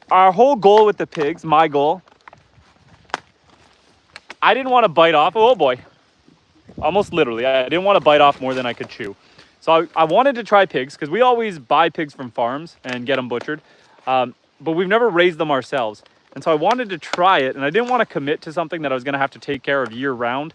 our whole goal with the pigs, my goal, I didn't want to bite off. Oh boy. Almost literally. I didn't want to bite off more than I could chew. So I wanted to try pigs because we always buy pigs from farms and get them butchered. But we've never raised them ourselves. And so I wanted to try it, and I didn't want to commit to something that I was going to have to take care of year round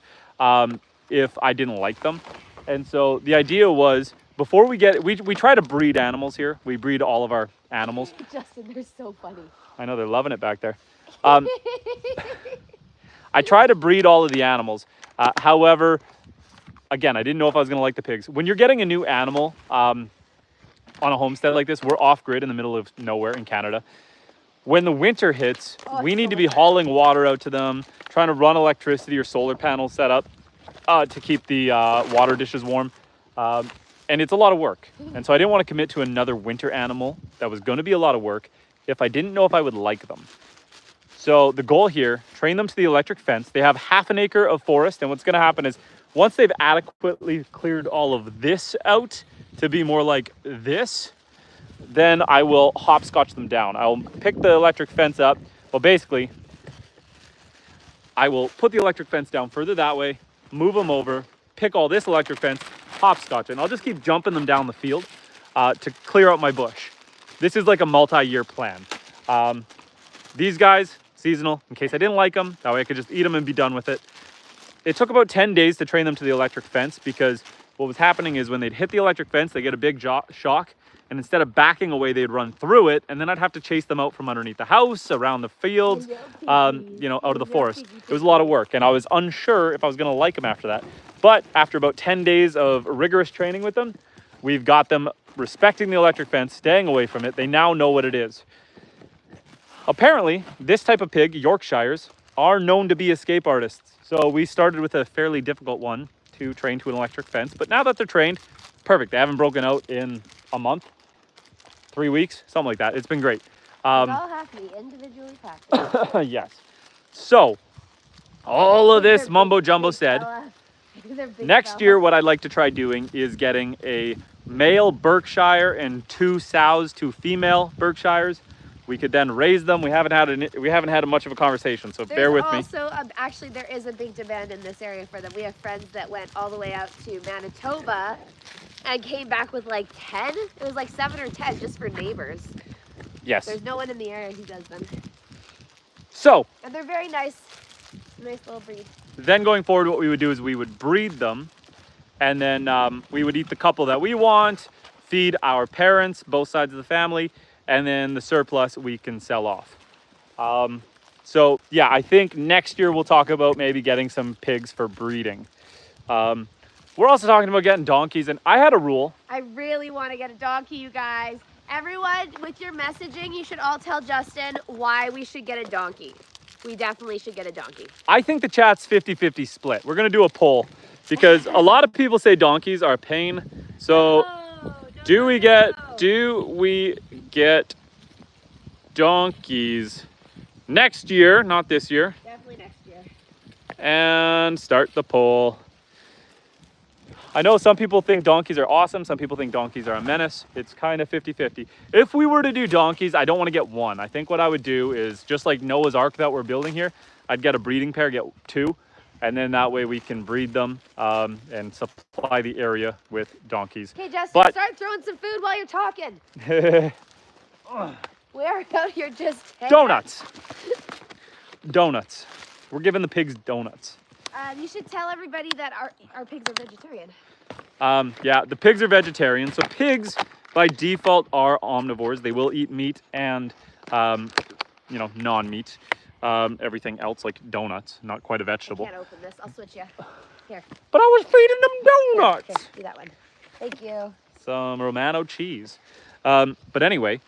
if I didn't like them. And so the idea was, before we try to breed animals here. We breed all of our animals. Justin, they're so funny. I know, they're loving it back there. I try to breed all of the animals. However, again, I didn't know if I was going to like the pigs. When you're getting a new animal on a homestead like this, we're off-grid in the middle of nowhere in Canada. When the winter hits, we need to be hauling water out to them, trying to run electricity or solar panels set up to keep the water dishes warm. And it's a lot of work. And so I didn't want to commit to another winter animal that was going to be a lot of work if I didn't know if I would like them. So the goal here, train them to the electric fence. They have half an acre of forest. And what's going to happen is once they've adequately cleared all of this out to be more like this, then I will hopscotch them down. I'll pick the electric fence up. Well, basically, I will put the electric fence down further that way, move them over, pick all this electric fence, hopscotch it, and I'll just keep jumping them down the field to clear out my bush. This is like a multi-year plan. These guys, seasonal, in case I didn't like them, that way I could just eat them and be done with it. It took about 10 days to train them to the electric fence because what was happening is when they'd hit the electric fence, they get a big shock, and instead of backing away, they'd run through it, and then I'd have to chase them out from underneath the house, around the fields, out of the forest. It was a lot of work, and I was unsure if I was gonna like them after that. But after about 10 days of rigorous training with them, we've got them respecting the electric fence, staying away from it. They now know what it is. Apparently, this type of pig, Yorkshires, are known to be escape artists. So we started with a fairly difficult one to train to an electric fence, but now that they're trained, perfect. They haven't broken out in a month, 3 weeks, something like that. It's been great. They all have to be individually packed. Yes. So all of They're this mumbo jumbo big said, fella. They're big next fella. year what I'd like to try doing is getting a male Berkshire and 2 sows, 2 female Berkshires. We could then raise them. We haven't had much of a conversation, so bear with me. There's also, actually, there is a big demand in this area for them. We have friends that went all the way out to Manitoba and came back with like 10. It was like 7 or 10 just for neighbors. Yes. There's no one in the area who does them. So And they're very nice. Nice little breed. then going forward, what we would do is we would breed them, and then we would eat the couple that we want, feed our parents, both sides of the family, and then the surplus we can sell off. So yeah, I think next year we'll talk about maybe getting some pigs for breeding. We're also talking about getting donkeys, and I had a rule. I really want to get a donkey, you guys. Everyone, with your messaging, you should all tell Justin why we should get a donkey. We definitely should get a donkey. I think the chat's 50-50 split. We're gonna do a poll because a lot of people say donkeys are a pain. So do we get donkeys next year, not this year? Definitely next year. And start the poll. I know some people think donkeys are awesome. Some people think donkeys are a menace. It's kind of 50-50. If we were to do donkeys, I don't want to get one. I think what I would do is just like Noah's Ark that we're building here, I'd get a breeding pair, get 2, and then that way we can breed them and supply the area with donkeys. Okay, Justin, start throwing some food while you're talking. We're out here just Donuts. Donuts. We're giving the pigs donuts. You should tell everybody that our pigs are vegetarian. Yeah, the pigs are vegetarian. So pigs, by default, are omnivores. They will eat meat and, non-meat. Everything else, like donuts, not quite a vegetable. I can't open this. I'll switch you. Here. But I was feeding them donuts. Here, do that one. Thank you. Some Romano cheese. But anyway,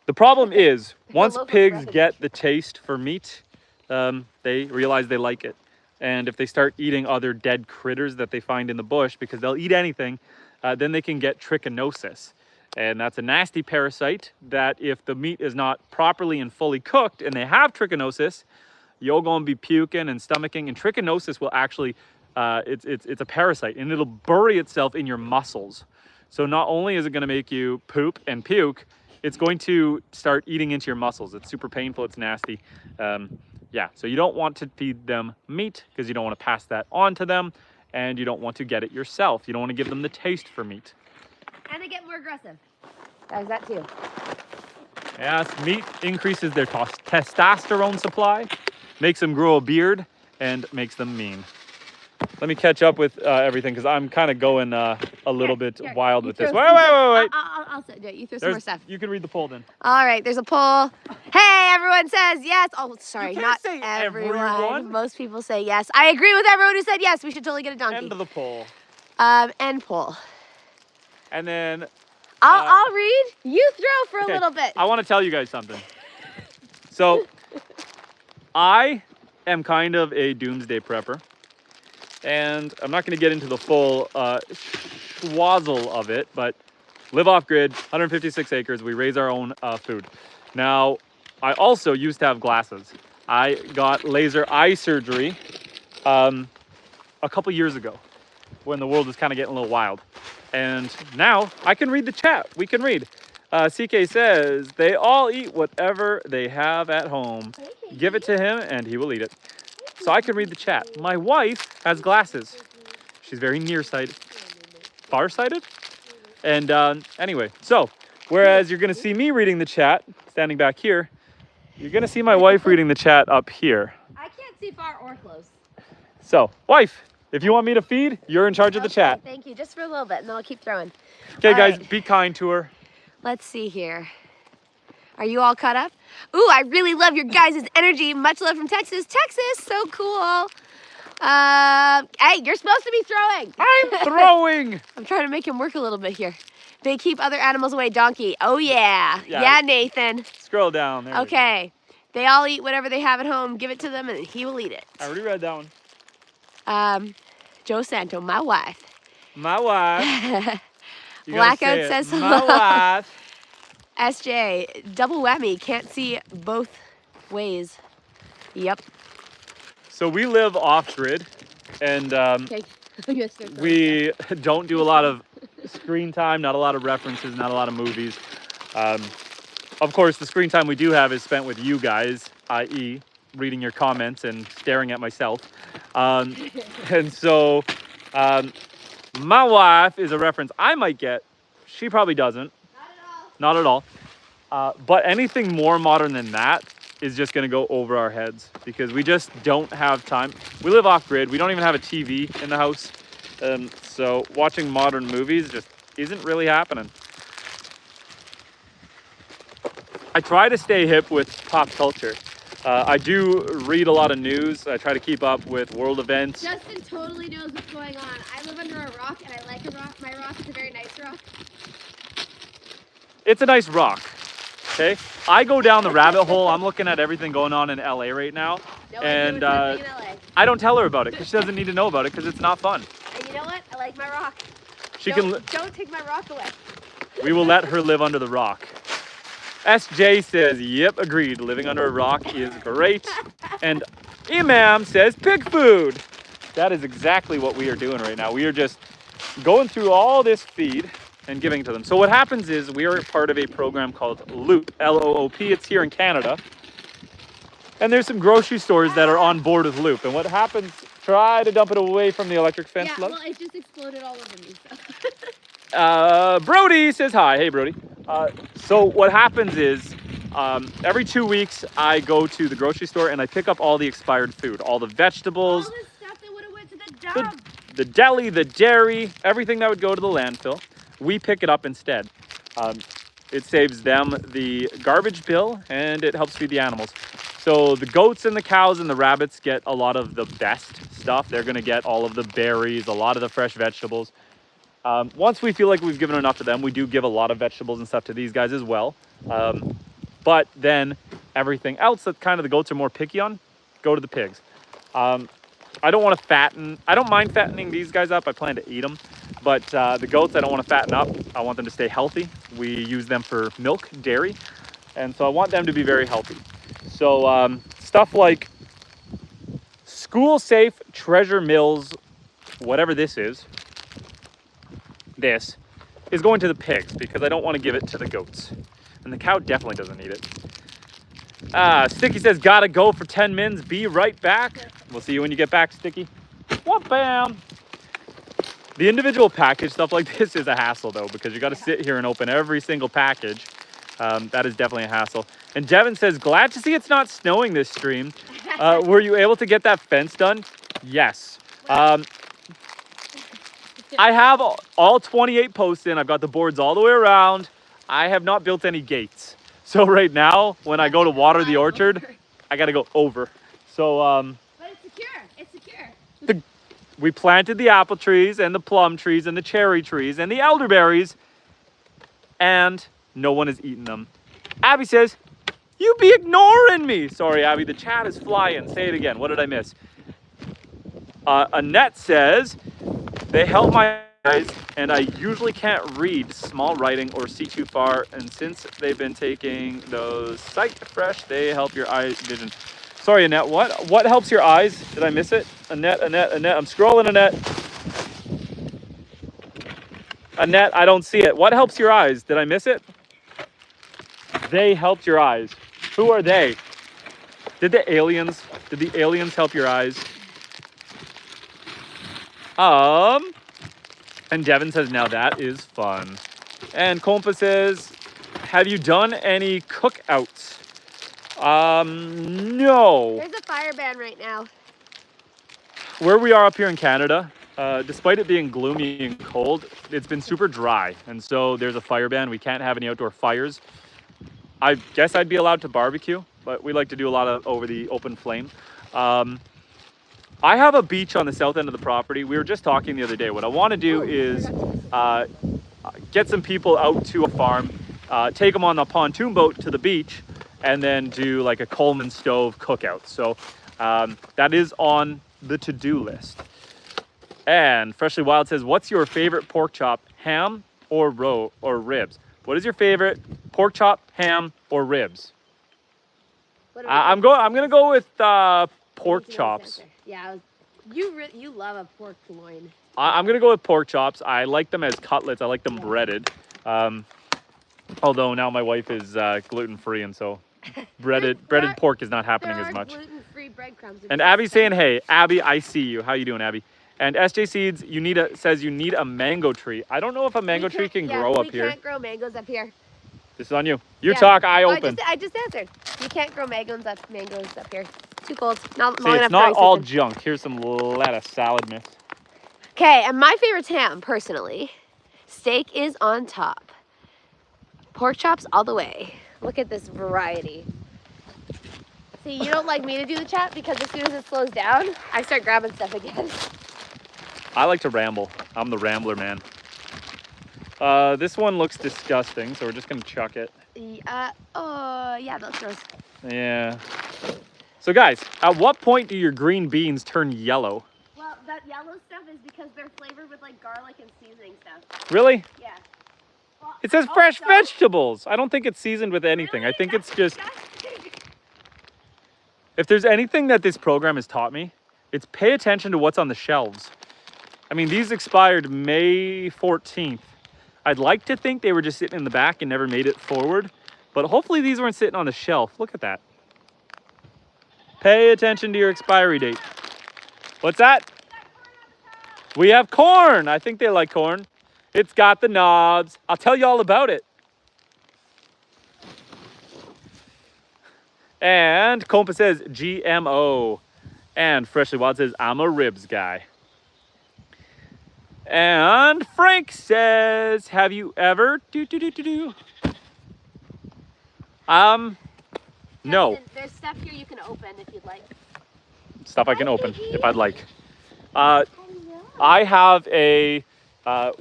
the problem is once pigs get the taste for meat, they realize they like it. And if they start eating other dead critters that they find in the bush, because they'll eat anything, then they can get trichinosis. And that's a nasty parasite that if the meat is not properly and fully cooked and they have trichinosis, you're going to be puking and stomaching. And trichinosis will actually, it's a parasite and it'll bury itself in your muscles. So not only is it going to make you poop and puke, it's going to start eating into your muscles. It's super painful, it's nasty. Yeah, so you don't want to feed them meat because you don't want to pass that on to them, and you don't want to get it yourself. You don't want to give them the taste for meat. And they get more aggressive. There's that too. Yes, meat increases their testosterone supply, makes them grow a beard, and makes them mean. Let me catch up with everything because I'm kind of going a little bit wild with this. Wait. I'll do it. You throw some more stuff. You can read the poll then. All right, there's a poll. Hey, everyone says yes. Oh, sorry, You not can't say everyone. Most people say yes. I agree with everyone who said yes. We should totally get a donkey. End of the poll. End poll. And then I'll read. You throw for a little bit. I want to tell you guys something. So I am kind of a doomsday prepper. And I'm not going to get into the full schwazzle of it, but live off grid, 156 acres. We raise our own food. Now, I also used to have glasses. I got laser eye surgery a couple years ago when the world was kind of getting a little wild. And now I can read the chat. We can read. CK says, they all eat whatever they have at home. Give it to him and he will eat it. So I can read the chat. My wife has glasses. She's very nearsighted. Farsighted? And anyway, so whereas you're going to see me reading the chat, standing back here, you're going to see my wife reading the chat up here. I can't see far or close. So, wife, if you want me to feed, you're in charge of the chat. Thank you. Just for a little bit, and then I'll keep throwing. Okay, guys, be kind to her. Let's see here. Are you all caught up? Ooh, I really love your guys' energy. Much love from Texas. Texas, so cool. Hey, you're supposed to be throwing. I'm throwing. I'm trying to make him work a little bit here. They keep other animals away. Donkey. Oh, yeah. Yeah, Nathan. Scroll down. There okay. They all eat whatever they have at home. Give it to them, and he will eat it. I already read that one. Joe Santo, my wife. My wife. Blackout says hello. My wife. SJ, double whammy. Can't see both ways. Yep. So we live off grid, and Okay. I'm gonna start throwing we don't do a lot of screen time, not a lot of references, not a lot of movies. Of course, the screen time we do have is spent with you guys, i.e. reading your comments and staring at myself. And so my wife is a reference I might get. She probably doesn't. Not at all. Not at all. But anything more modern than that is just going to go over our heads because we just don't have time. We live off grid. We don't even have a TV in the house. So watching modern movies just isn't really happening. I try to stay hip with pop culture. I do read a lot of news. I try to keep up with world events. Justin totally knows what's going on. I live under a rock and I like a rock. My rock is a very nice rock. It's a nice rock, okay? I go down the rabbit hole. I'm looking at everything going on in LA right now. No And idea what's happening in LA. I don't tell her about it because she doesn't need to know about it because it's not fun. And you know what? I like my rock. She Don't take my rock away. We will let her live under the rock. SJ says, yep, agreed. Living under a rock is great. And Imam says, pig food. That is exactly what we are doing right now. We are just going through all this feed and giving it to them. So what happens is we are part of a program called Loop, L-O-O-P. It's here in Canada. And there's some grocery stores that are on board with Loop. And what happens, try to dump it away from the electric fence. Yeah, love. well, it just exploded all over me. So. Brody says hi. Hey, Brody. So what happens is every 2 weeks I go to the grocery store and I pick up all the expired food, all the vegetables, All the stuff that would have went to the dump. the deli, the dairy, everything that would go to the landfill. We pick it up instead. It saves them the garbage bill and it helps feed the animals. So the goats and the cows and the rabbits get a lot of the best stuff. They're going to get all of the berries, a lot of the fresh vegetables. Once we feel like we've given enough to them, we do give a lot of vegetables and stuff to these guys as well. But then everything else that kind of the goats are more picky on, go to the pigs. I don't want to fatten. I don't mind fattening these guys up. I plan to eat them. But the goats, I don't want to fatten up. I want them to stay healthy. We use them for milk, dairy. And so I want them to be very healthy. So stuff like school safe treasure mills, whatever this is going to the pigs because I don't want to give it to the goats. And the cow definitely doesn't need it. Sticky says, gotta go for 10 mins. Be right back. We'll see you when you get back, Sticky. Whoop, bam. The individual package stuff like this is a hassle though, because you got to sit here and open every single package. That is definitely a hassle. And Devin says, glad to see it's not snowing this stream. Were you able to get that fence done? Yes. I have all 28 posts in. I've got the boards all the way around. I have not built any gates. So right now, when I go to water the orchard, I got to go over. So, But it's secure. It's secure. We planted the apple trees and the plum trees and the cherry trees and the elderberries, and no one has eaten them. Abby says, you be ignoring me. Sorry, Abby, the chat is flying. Say it again. What did I miss? Annette says, they help my eyes, and I usually can't read small writing or see too far. And since they've been taking those sight fresh, they help your eye vision. Sorry, Annette, what helps your eyes? Did I miss it? Annette, I'm scrolling, Annette. Annette, I don't see it. What helps your eyes? Did I miss it? They helped your eyes. Who are they? Did the aliens help your eyes? And Devin says, now that is fun. And Compa says, have you done any cookouts? No. There's a fire ban right now. Where we are up here in Canada, despite it being gloomy and cold, it's been super dry. And so there's a fire ban. We can't have any outdoor fires. I guess I'd be allowed to barbecue, but we like to do a lot of over the open flame. I have a beach on the south end of the property. We were just talking the other day. What I want to do is get some people out to a farm, take them on the pontoon boat to the beach, and then do like a Coleman stove cookout. So that is on the to-do list. And Freshly Wild says, what's your favorite pork chop, ham or ribs? What is your favorite pork chop, ham or ribs? I'm gonna go with pork chops. Yeah, you love a pork loin. I'm gonna go with pork chops. I like them as cutlets. I like them breaded. Although now my wife is gluten-free, and so breaded pork is not happening as much. Gluten-free breadcrumbs. And Abby's saying, "Hey, Abby, I see you. How you doing, Abby?" And SJ Seeds, says you need a mango tree. I don't know if a mango tree can grow up here. We can't grow mangoes up here. This is on you. You talk, I Oh, open. I just answered. You can't grow mangoes up here. Too cold. Not See, long enough. it's not all season. junk. Here's some lettuce salad mix. Okay, and my favorite ham, personally, steak is on top. Pork chops all the way. Look at this variety. See, you don't like me to do the chat because as soon as it slows down, I start grabbing stuff again. I like to ramble. I'm the rambler, man. This one looks disgusting, so we're just gonna chuck it. Yeah, that's gross. Yeah. So guys, at what point do your green beans turn yellow? Well, that yellow stuff is because they're flavored with like garlic and seasoning stuff. Really? Yeah. Well, It says fresh vegetables. I don't think it's seasoned with anything. Really? I think it's just... If there's anything that this program has taught me, it's pay attention to what's on the shelves. I mean, these expired May 14th. I'd like to think they were just sitting in the back and never made it forward, but hopefully these weren't sitting on the shelf. Look at that. Pay attention to your expiry date. What's that? We have corn. I think they like corn. It's got the knobs. I'll tell you all about it. And Compa says GMO. And Freshly Wild says, I'm a ribs guy. And Frank says, have you ever no. There's stuff here you can open if you'd like. Stuff I can open if I'd like. I have a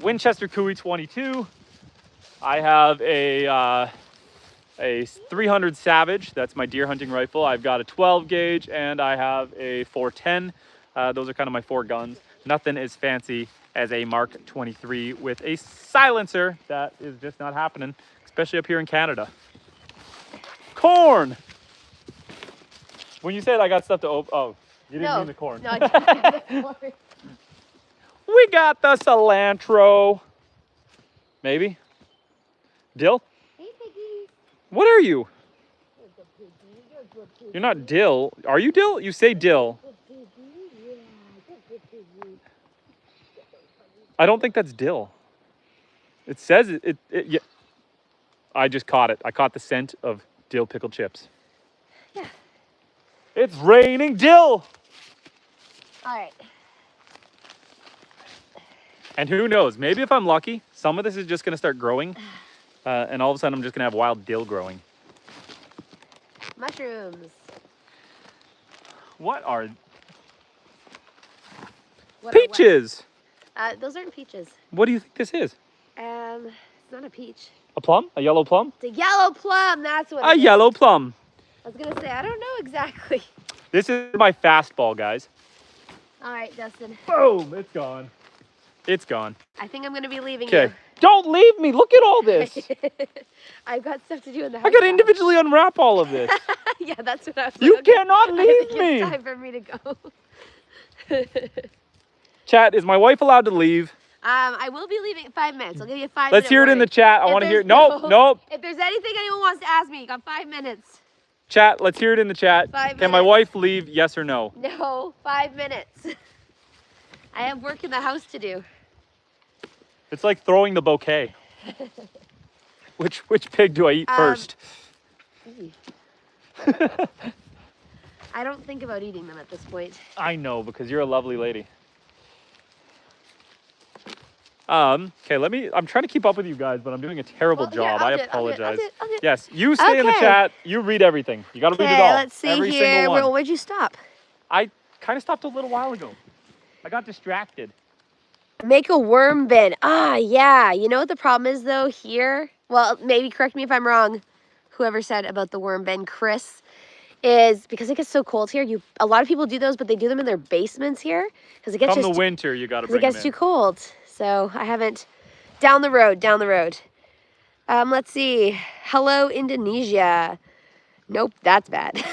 Winchester Cooey 22. I have a 300 Savage. That's my deer hunting rifle. I've got a 12 gauge and I have a 410. Those are kind of my 4 guns. Nothing as fancy as a Mark 23 with a silencer. That is just not happening, especially up here in Canada. Corn. When you said I got stuff to open, oh, you didn't mean the corn. No, I didn't mean the corn. We got the cilantro. Maybe. Dill? Hey, piggy. What are you? You're not dill. Are you dill? You say dill. I don't think that's dill. It says it yeah. I just caught it. I caught the scent of dill pickled chips. Yeah. It's raining dill. All right. And who knows? Maybe if I'm lucky, some of this is just going to start growing. And all of a sudden, I'm just going to have wild dill growing. Mushrooms. What are... What peaches! Those aren't peaches. What do you think this is? It's not a peach. A plum? A yellow plum? It's a yellow plum. That's what. A yellow plum. I was gonna say I don't know exactly. This is my fastball, guys. All right, Dustin. Boom! It's gone. It's gone. I think I'm gonna be leaving Okay. you. Don't leave me. Look at all this. I've got stuff to do in the house. I got to now. individually unwrap all of this. Yeah, that's what I was. You like, okay, cannot I leave think me. It's time for me to go. Chat, is my wife allowed to leave? I will be leaving in 5 minutes. I'll give you a 5 minute Let's hear it in the warning. chat. I want to hear it. Nope, nope. If there's anything anyone wants to ask me, you got 5 minutes. Chat, let's hear it in the chat. 5 Can my minutes. wife leave? Yes or no? No, 5 minutes. I have work in the house to do. It's like throwing the bouquet. Which pig do I eat first? I don't think about eating them at this point. I know, because you're a lovely lady. Okay, I'm trying to keep up with you guys, but I'm doing a terrible job. I apologize. I'll do it. Yes, you stay in the Okay. chat. You read everything. You got to read it all. Let's see Every here. single one. Where'd you stop? I kind of stopped a little while ago. I got distracted. Make a worm bin. Ah, yeah. You know what the problem is, though, here? Well, maybe correct me if I'm wrong. Whoever said about the worm bin, Chris, is because it gets so cold here. A lot of people do those, but they do them in their basements here because it gets Come just the winter, you got to it bring gets them too in. cold. So I haven't. Down the road. Let's see. Hello, Indonesia. Nope, that's bad.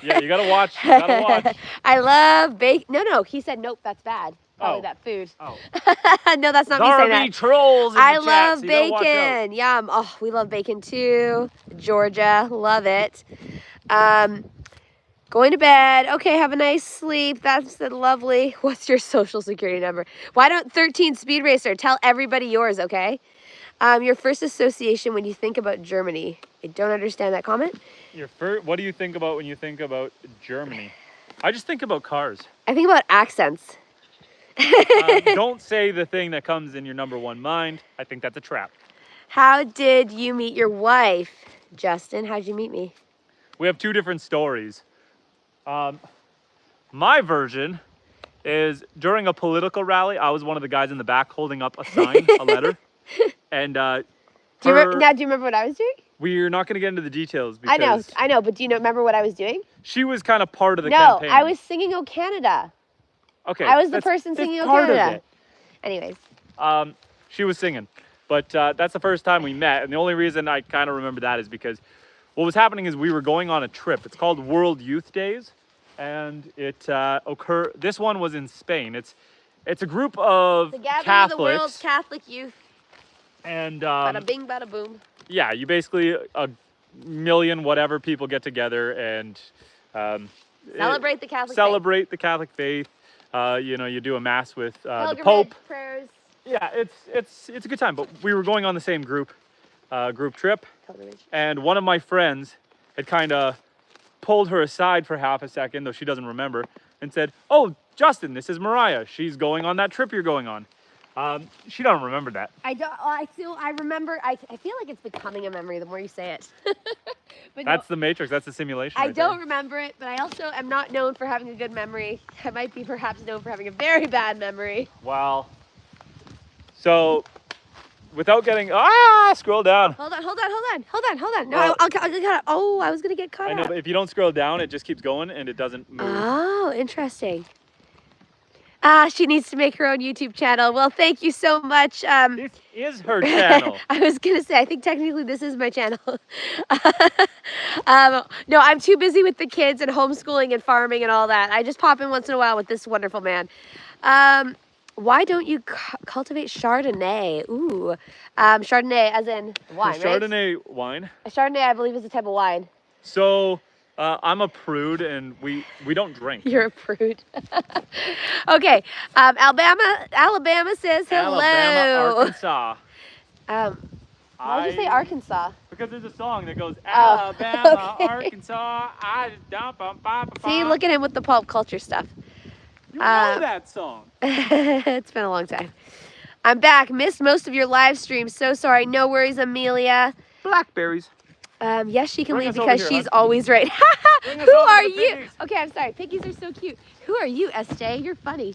Yeah, you gotta watch. You gotta watch. I love bacon. No, he said nope. That's bad. Probably Oh. that food. Oh. No, that's not me saying There be that. trolls in I the chat, love so you gotta watch out. bacon. Yum. Oh, we love bacon too. Georgia, love it. Going to bed. Okay, have a nice sleep. That's lovely. What's your social security number? Why don't 13 Speed Racer tell everybody yours, okay? Your first association when you think about Germany. I don't understand that comment. What do you think about when you think about Germany? I just think about cars. I think about accents. Don't say the thing that comes in your number one mind. I think that's a trap. How did you meet your wife? Justin, how'd you meet me? We have two different stories. My version is during a political rally, I was one of the guys in the back holding up a sign, a letter. And do you remember what I was doing? we're not going to get into the details because I know, but do you remember what I was doing? she was kind of part of the campaign. No, I was singing "O Canada." Okay. I was the person singing "O Canada." Anyways. She was singing, but that's the first time we met. And the only reason I kind of remember that is because what was happening is we were going on a trip. It's called World Youth Days. And it this one was in Spain. It's a group of The gathering Catholics. of the world's Catholic youth. And Bada bing, bada boom. yeah, you basically a million whatever people get together and Celebrate the Catholic celebrate the Catholic faith. You know, you do a mass with the Pilgrimage, Pope. prayers. Yeah, it's a good time. But we were going on the same group trip, Pilgrimage. and one of my friends had kind of pulled her aside for half a second, though she doesn't remember, and said, "Oh, Justin, this is Mariah. She's going on that trip you're going on." She don't remember that. I remember. I feel like it's becoming a memory the more you say it. But That's the Matrix. That's the simulation. I right there. don't remember it, but I also am not known for having a good memory. I might be perhaps known for having a very bad memory. Wow. So, without getting scroll down. Hold on. No, Well- I'll cut it. Oh, I was gonna get cut I know, out. but if you don't scroll down, it just keeps going and it doesn't move. Oh, interesting. She needs to make her own YouTube channel. Well, thank you so much. This is her channel. I was gonna say, I think technically this is my channel. No, I'm too busy with the kids and homeschooling and farming and all that. I just pop in once in a while with this wonderful man. Why don't you cultivate Chardonnay? Ooh, Chardonnay as in wine, right? Chardonnay wine. A Chardonnay, I believe, is a type of wine. So, I'm a prude and we don't drink. You're a prude. Okay, Alabama says hello. Alabama, Arkansas. Why would you say Arkansas? Because there's a song that goes Oh, Alabama, okay. Arkansas. See, look at him with the pop culture stuff. You know that song. It's been a long time. I'm back. Missed most of your live streams. So sorry. No worries, Amelia. Blackberries. Yes, she can Bring leave us over because here, she's hon. always right. Bring us Who over are the you? piggies. Okay, I'm sorry. Piggies are so cute. Who are you, SJ? You're funny.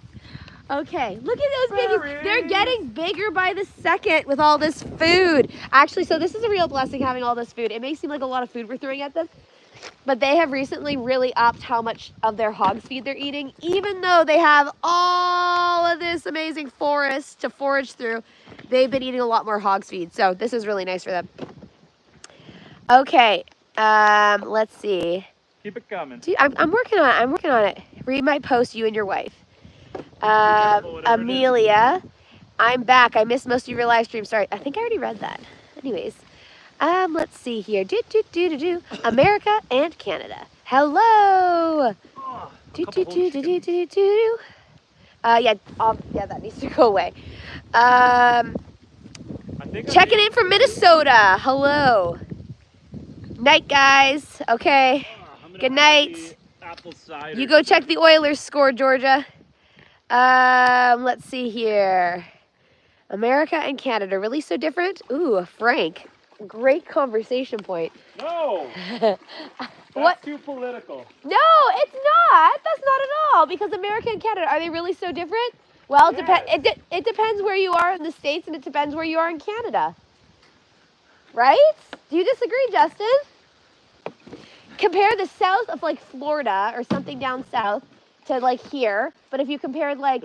Okay, look at those piggies. They're Berries. getting bigger by the second with all this food. Actually, so this is a real blessing having all this food. It may seem like a lot of food we're throwing at them, but they have recently really upped how much of their hog's feed they're eating, even though they have all of this amazing forest to forage through. They've been eating a lot more hog's feed, so this is really nice for them. Okay, let's see. Keep it coming. Dude, I'm working on it. I'm working on it. Read my post, you and your wife. whatever it is. Amelia, I'm back. I missed most of your live stream. Sorry, I think I already read that. Anyways, let's see here. America and Canada. Hello. Oh, a couple whole chickens. Yeah, that needs to go away. I think Checking in from Minnesota. Hello. Night, guys. Okay. I'm gonna Good have night. the apple cider. You go check the Oilers score, Georgia. Let's see here. America and Canada, really so different? Ooh, Frank. Great conversation point. No. What? That's too political. No, it's not. That's not at all. Because America and Canada, are they really so different? Well, it depends where you are in the States and it depends where you are in Canada. Right? Do you disagree, Justin? Compare the south of like Florida or something down south to like here. But if you compared like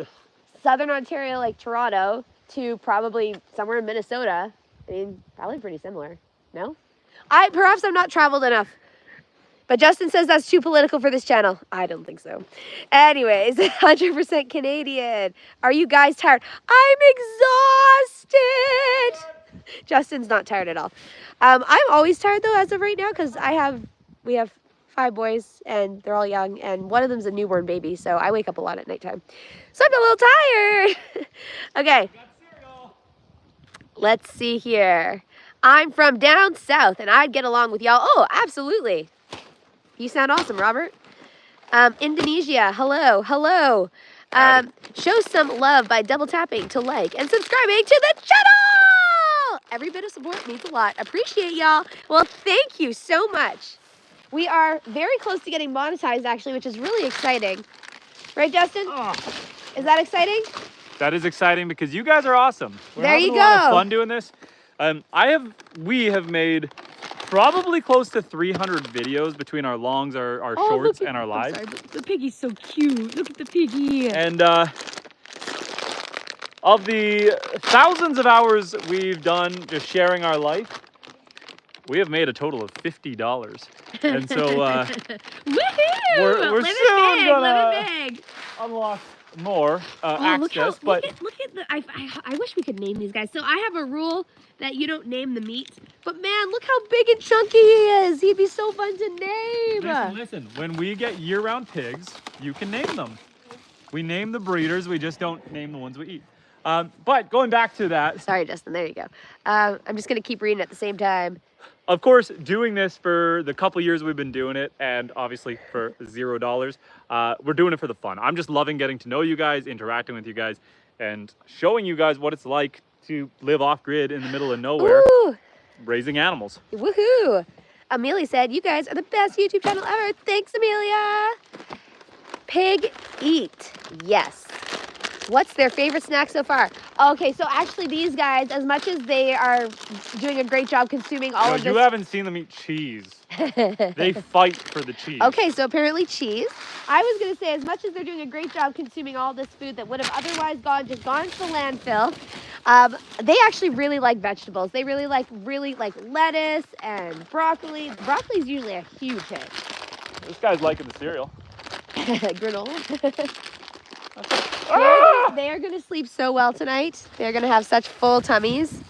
southern Ontario, like Toronto, to probably somewhere in Minnesota, I mean, probably pretty similar. No? Perhaps I'm not traveled enough. But Justin says that's too political for this channel. I don't think so. Anyways, 100% Canadian. Are you guys tired? I'm exhausted. Justin's not tired at all. I'm always tired though as of right now because we have 5 boys and they're all young and one of them's a newborn baby, so I wake up a lot at nighttime. So I'm a little tired. Okay. Let's see here. I'm from down south and I'd get along with y'all. Oh, absolutely. You sound awesome, Robert. Indonesia, hello, hello. Show some love by double tapping to like and subscribing to the channel. Every bit of support means a lot. Appreciate y'all. Well, thank you so much. We are very close to getting monetized, actually, which is really exciting. Right, Justin? Oh. Is that exciting? That is exciting because you guys are awesome. We're there you having go. a lot of fun doing this. We have made probably close to 300 videos between our longs, our shorts, and our lives. I'm sorry, but the piggy's so cute. Look at the piggy. And of the thousands of hours we've done just sharing our life, we have made a total of $50. And so woohoo! we're Live soon it big, gonna live it big. unlock more access. Look at the. I wish we could name these guys. So I have a rule that you don't name the meat. But man, look how big and chunky he is. He'd be so fun to name. Listen. When we get year-round pigs, you can name them. We name the breeders. We just don't name the ones we eat. But going back to that. Sorry, Justin. There you go. I'm just gonna keep reading at the same time. Of course, doing this for the couple years we've been doing it, and obviously for $0, we're doing it for the fun. I'm just loving getting to know you guys, interacting with you guys, and showing you guys what it's like to live off-grid in the middle of nowhere, Ooh. raising animals. Woohoo! Amelia said, you guys are the best YouTube channel ever. Thanks, Amelia. Pig eat. Yes. What's their favorite snack so far? Okay, so actually these guys, as much as they are doing a great job consuming all of this... You haven't seen them eat cheese. They fight for the cheese. Okay, so apparently cheese. I was going to say, as much as they're doing a great job consuming all this food that would have otherwise gone to the landfill, they actually really like vegetables. They really like lettuce and broccoli. Broccoli is usually a huge hit. This guy's liking the cereal. Granola. Ah! They are going to sleep so well tonight. They're going to have such full tummies.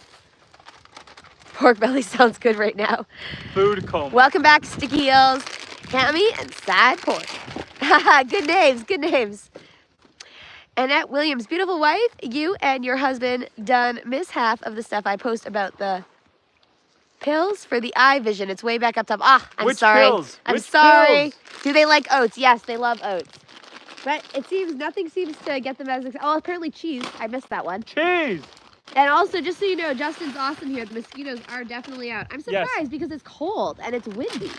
Pork belly sounds good right now. Food coma. Welcome back, Sticky Heels, Cammy, and Sad Pork. Good names, good names. Annette Williams, beautiful wife, you and your husband done miss half of the stuff I post about the pills for the eye vision. It's way back up top. I'm Which sorry. pills? I'm Which sorry. pills? Do they like oats? Yes, they love oats. But it seems nothing seems to get them as excited. Oh, apparently cheese. I missed that one. Cheese! And also, just so you know, Justin's awesome here. The mosquitoes are definitely out. I'm surprised because it's cold and it's windy.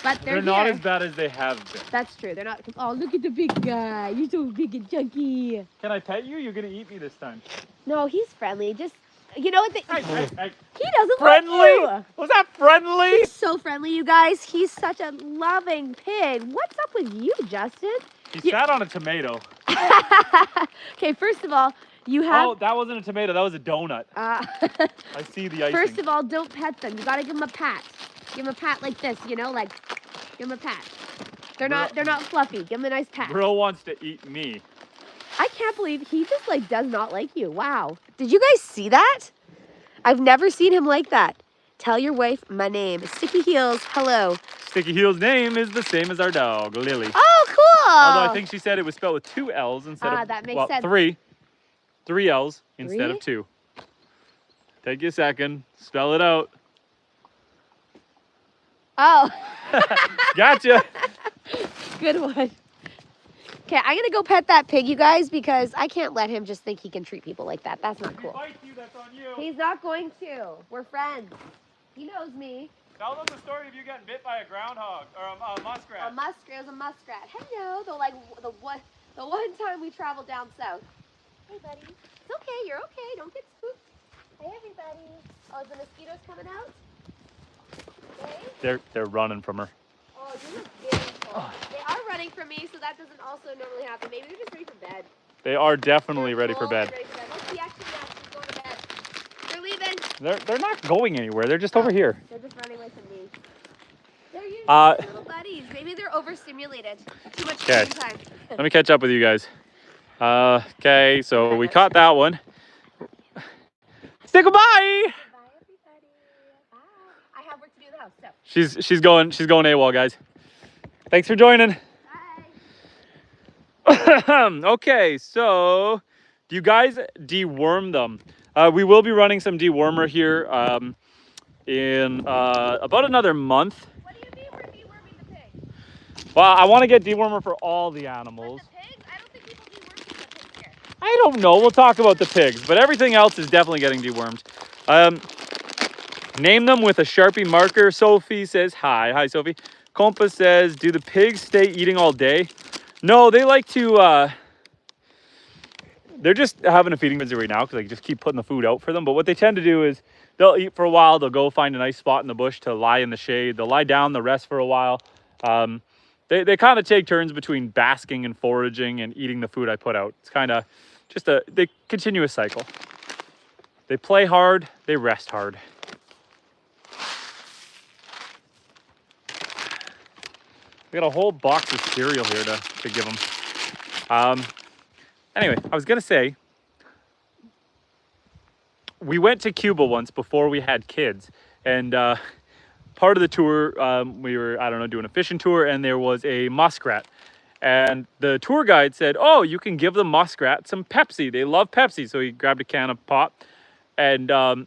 But they're not here. as bad as they have been. That's true. They're not. Oh, look at the big guy. You're so big and chunky. Can I pet you? You're going to eat me this time. No, he's friendly. Just, you know what? Hey. He doesn't Friendly? like you. Was that friendly? He's so friendly, you guys. He's such a loving pig. What's up with you, Justin? He sat on a tomato. Okay, first of all, you have... Oh, that wasn't a tomato. That was a donut. I see the icing. First of all, don't pet them. You gotta give them a pat. Give them a pat like this, you know, like give them a pat. They're not fluffy. Give them a nice pat. Bro wants to eat me. I can't believe he just like does not like you. Wow. Did you guys see that? I've never seen him like that. Tell your wife my name. Sticky Heels. Hello. Sticky Heel's name is the same as our dog, Lily. Oh, cool. Although I think she said it was spelled with 2 L's instead of that makes sense. 3 L's instead of 2. Take you a second. Spell it out. Oh. Gotcha. Good one. Okay, I'm gonna go pet that pig, you guys, because I can't let him just think he can treat people like that. That's not cool. If he bites you, that's on you. He's not going to. We're friends. He knows me. Tell them the story of you getting bit by a groundhog or a muskrat. It was a muskrat. Hello. The one time we traveled down south. Hey, buddy. It's okay. You're okay. Don't get spooked. Hey, everybody. Oh, is the mosquitoes coming out? Okay. They're running from her. Oh, you look very cold. They are running from me, so that doesn't also normally happen. Maybe they're just ready for bed. They are definitely ready for bed. Let's see, actually, yeah, she's going to bed. They're leaving. They're not going anywhere. They're just over here. They're just running away from me. They're usually Uh, little buddies. Maybe they're overstimulated. Too much Okay. screen time. Let me catch up with you guys. Okay, so we caught that one. Say goodbye. Bye, everybody. Bye. I have work to do in the house, so. She's going AWOL, guys. Thanks for joining. Bye. Okay, so do you guys deworm them? We will be running some dewormer here in about another month. What do you mean we're deworming the pigs? Well, I want to get dewormer for all the animals. But the pigs? I don't think people deworm the pigs here. I don't know. We'll talk about the pigs, but everything else is definitely getting dewormed. Name them with a Sharpie marker. Sophie says hi. Hi, Sophie. Compa says, do the pigs stay eating all day? No, they like to... they're just having a feeding frenzy right now because I just keep putting the food out for them. But what they tend to do is they'll eat for a while. They'll go find a nice spot in the bush to lie in the shade. They'll lie down, they'll rest for a while. They kind of take turns between basking and foraging and eating the food I put out. It's kind of just a continuous cycle. They play hard, they rest hard. We got a whole box of cereal here to give them. Anyway, I was gonna say, we went to Cuba once before we had kids, and part of the tour, we were, I don't know, doing a fishing tour, and there was a muskrat. And the tour guide said, oh, you can give the muskrat some Pepsi. They love Pepsi. So he grabbed a can of pop, and, well,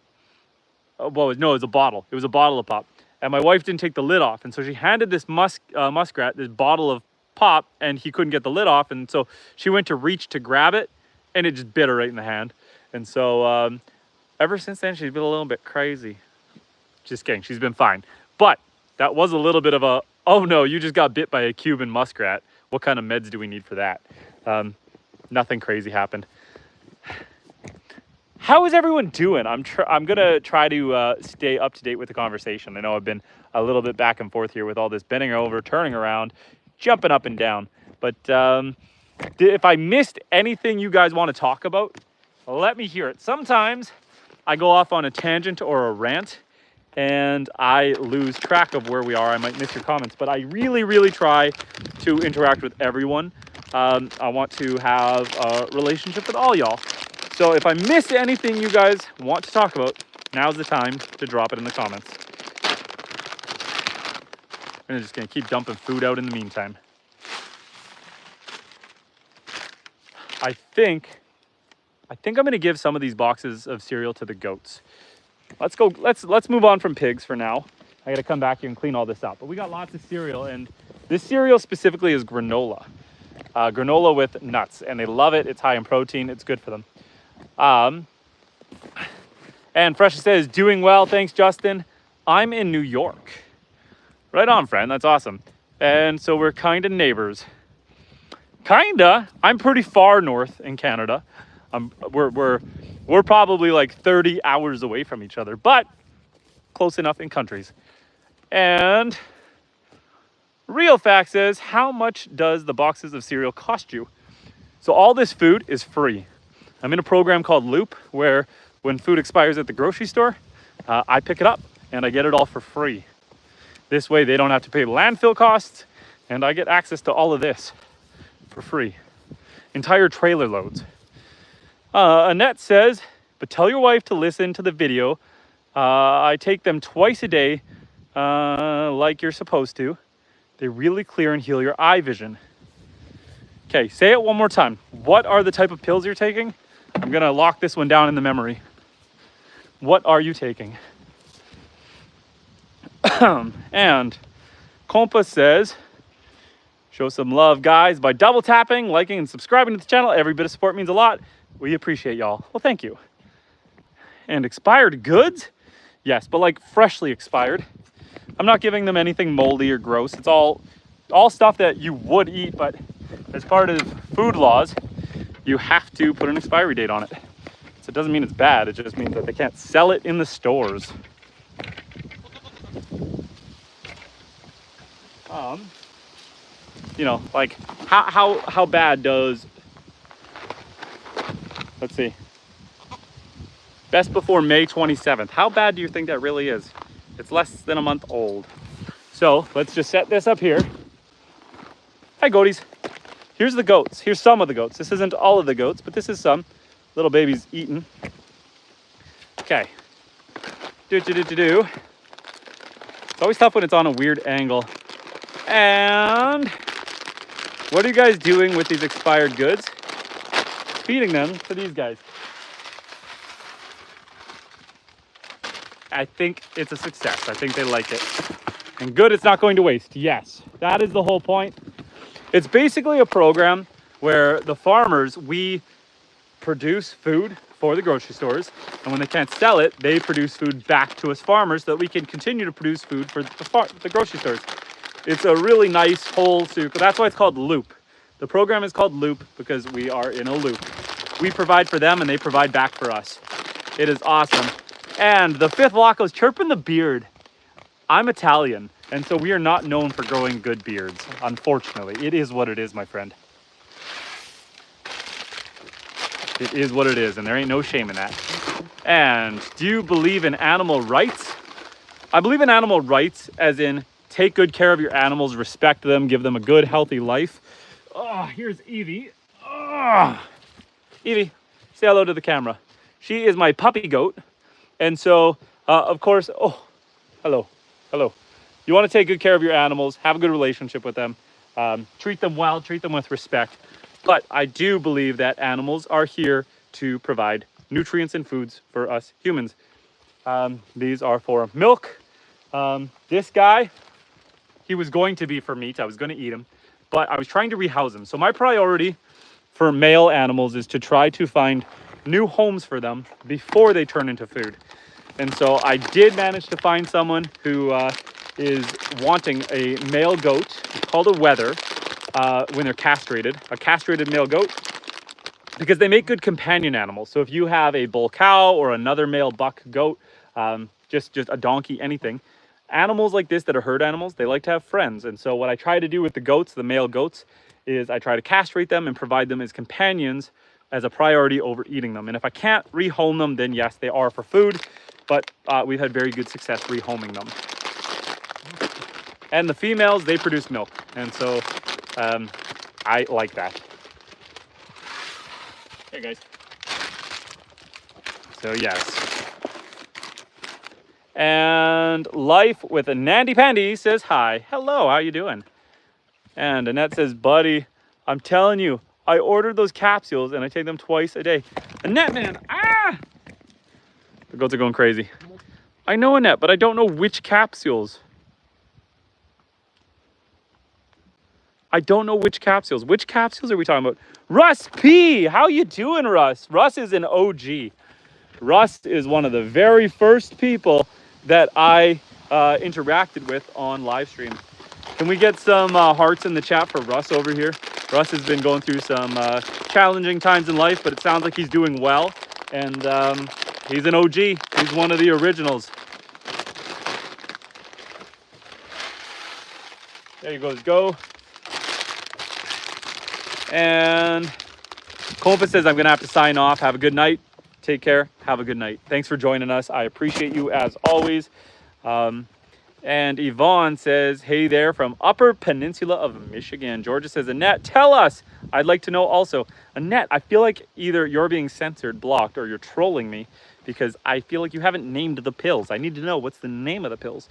no, it was a bottle. It was a bottle of pop. And my wife didn't take the lid off. And so she handed this muskrat this bottle of pop, and he couldn't get the lid off. And so she went to reach to grab it, and it just bit her right in the hand. And so ever since then, she's been a little bit crazy. Just kidding, she's been fine. But that was a little bit of a, oh no, you just got bit by a Cuban muskrat. What kind of meds do we need for that? Nothing crazy happened. How is everyone doing? I'm gonna try to stay up to date with the conversation. I know I've been a little bit back and forth here with all this bending over, turning around, jumping up and down. But if I missed anything you guys want to talk about, let me hear it. Sometimes I go off on a tangent or a rant and I lose track of where we are. I might miss your comments, but I really, really try to interact with everyone. I want to have a relationship with all y'all. So if I miss anything you guys want to talk about, now's the time to drop it in the comments. I'm just gonna keep dumping food out in the meantime. I think I'm gonna give some of these boxes of cereal to the goats. Let's move on from pigs for now. I gotta come back here and clean all this up. But we got lots of cereal, and this cereal specifically is granola. Granola with nuts, and they love it. It's high in protein, it's good for them. And Fresh says, doing well, thanks Justin. I'm in New York. Right on, friend, that's awesome. And so we're kind of neighbors. Kinda, I'm pretty far north in Canada. We're probably like 30 hours away from each other, but close enough in countries. And Real Fact says, how much does the boxes of cereal cost you? So all this food is free. I'm in a program called Loop, where when food expires at the grocery store, I pick it up and I get it all for free. This way they don't have to pay landfill costs, and I get access to all of this for free. Entire trailer loads. Annette says, but tell your wife to listen to the video. I take them twice a day, like you're supposed to. They really clear and heal your eye vision. Okay, say it one more time. What are the type of pills you're taking? I'm gonna lock this one down in the memory. What are you taking? And Compa says, show some love, guys, by double tapping, liking, and subscribing to the channel. Every bit of support means a lot. We appreciate y'all. Well, thank you. And expired goods? Yes, but like freshly expired. I'm not giving them anything moldy or gross. It's all stuff that you would eat, but as part of food laws, you have to put an expiry date on it. So it doesn't mean it's bad. It just means that they can't sell it in the stores. You know, like how bad does, let's see, best before May 27th. How bad do you think that really is? It's less than a month old. So let's just set this up here. Hi, goaties. Here's the goats. Here's some of the goats. This isn't all of the goats, but this is some. Little baby's eating. Okay. Do. It's always tough when it's on a weird angle. And what are you guys doing with these expired goods? Feeding them to these guys. I think it's a success. I think they like it. And good, it's not going to waste. Yes, that is the whole point. It's basically a program where the farmers, we produce food for the grocery stores, and when they can't sell it, they produce food back to us farmers so that we can continue to produce food for the grocery stores. It's a really nice whole circle. That's why it's called Loop. The program is called Loop because we are in a loop. We provide for them and they provide back for us. It is awesome. And the fifth Locko's chirping the beard. I'm Italian, and so we are not known for growing good beards, unfortunately. It is what it is, my friend. It is what it is, and there ain't no shame in that. And do you believe in animal rights? I believe in animal rights as in take good care of your animals, respect them, give them a good, healthy life. Oh, here's Evie. Oh. Evie, say hello to the camera. She is my puppy goat. And so, of course, oh, hello. You want to take good care of your animals, have a good relationship with them, treat them well, treat them with respect. But I do believe that animals are here to provide nutrients and foods for us humans. These are for milk. This guy, he was going to be for meat. I was going to eat him, but I was trying to rehouse him. So my priority for male animals is to try to find new homes for them before they turn into food. And so I did manage to find someone who is wanting a male goat. It's called a wether when they're castrated, a castrated male goat, because they make good companion animals. So if you have a bull cow or another male buck goat, just a donkey, anything, animals like this that are herd animals, they like to have friends. And so what I try to do with the goats, the male goats, is I try to castrate them and provide them as companions as a priority over eating them. And if I can't rehome them, then yes, they are for food, but we've had very good success rehoming them. And the females, they produce milk. And so I like that. Hey guys. So yes. And Life with a Nandy Pandy says hi. Hello, how you doing? And Annette says, buddy, I'm telling you, I ordered those capsules and I take them twice a day. Annette, man, ah! The goats are going crazy. I know, Annette, but I don't know which capsules. I don't know which capsules. Which capsules are we talking about? Russ P! How you doing, Russ? Russ is an OG. Russ is one of the very first people that I interacted with on live stream. Can we get some hearts in the chat for Russ over here? Russ has been going through some challenging times in life, but it sounds like he's doing well. And he's an OG. He's one of the originals. There you go. And Compa says, I'm going to have to sign off. Have a good night. Take care. Have a good night. Thanks for joining us. I appreciate you as always. And Yvonne says, hey there from Upper Peninsula of Michigan. Georgia says, Annette, tell us. I'd like to know also. Annette, I feel like either you're being censored, blocked, or you're trolling me because I feel like you haven't named the pills. I need to know what's the name of the pills.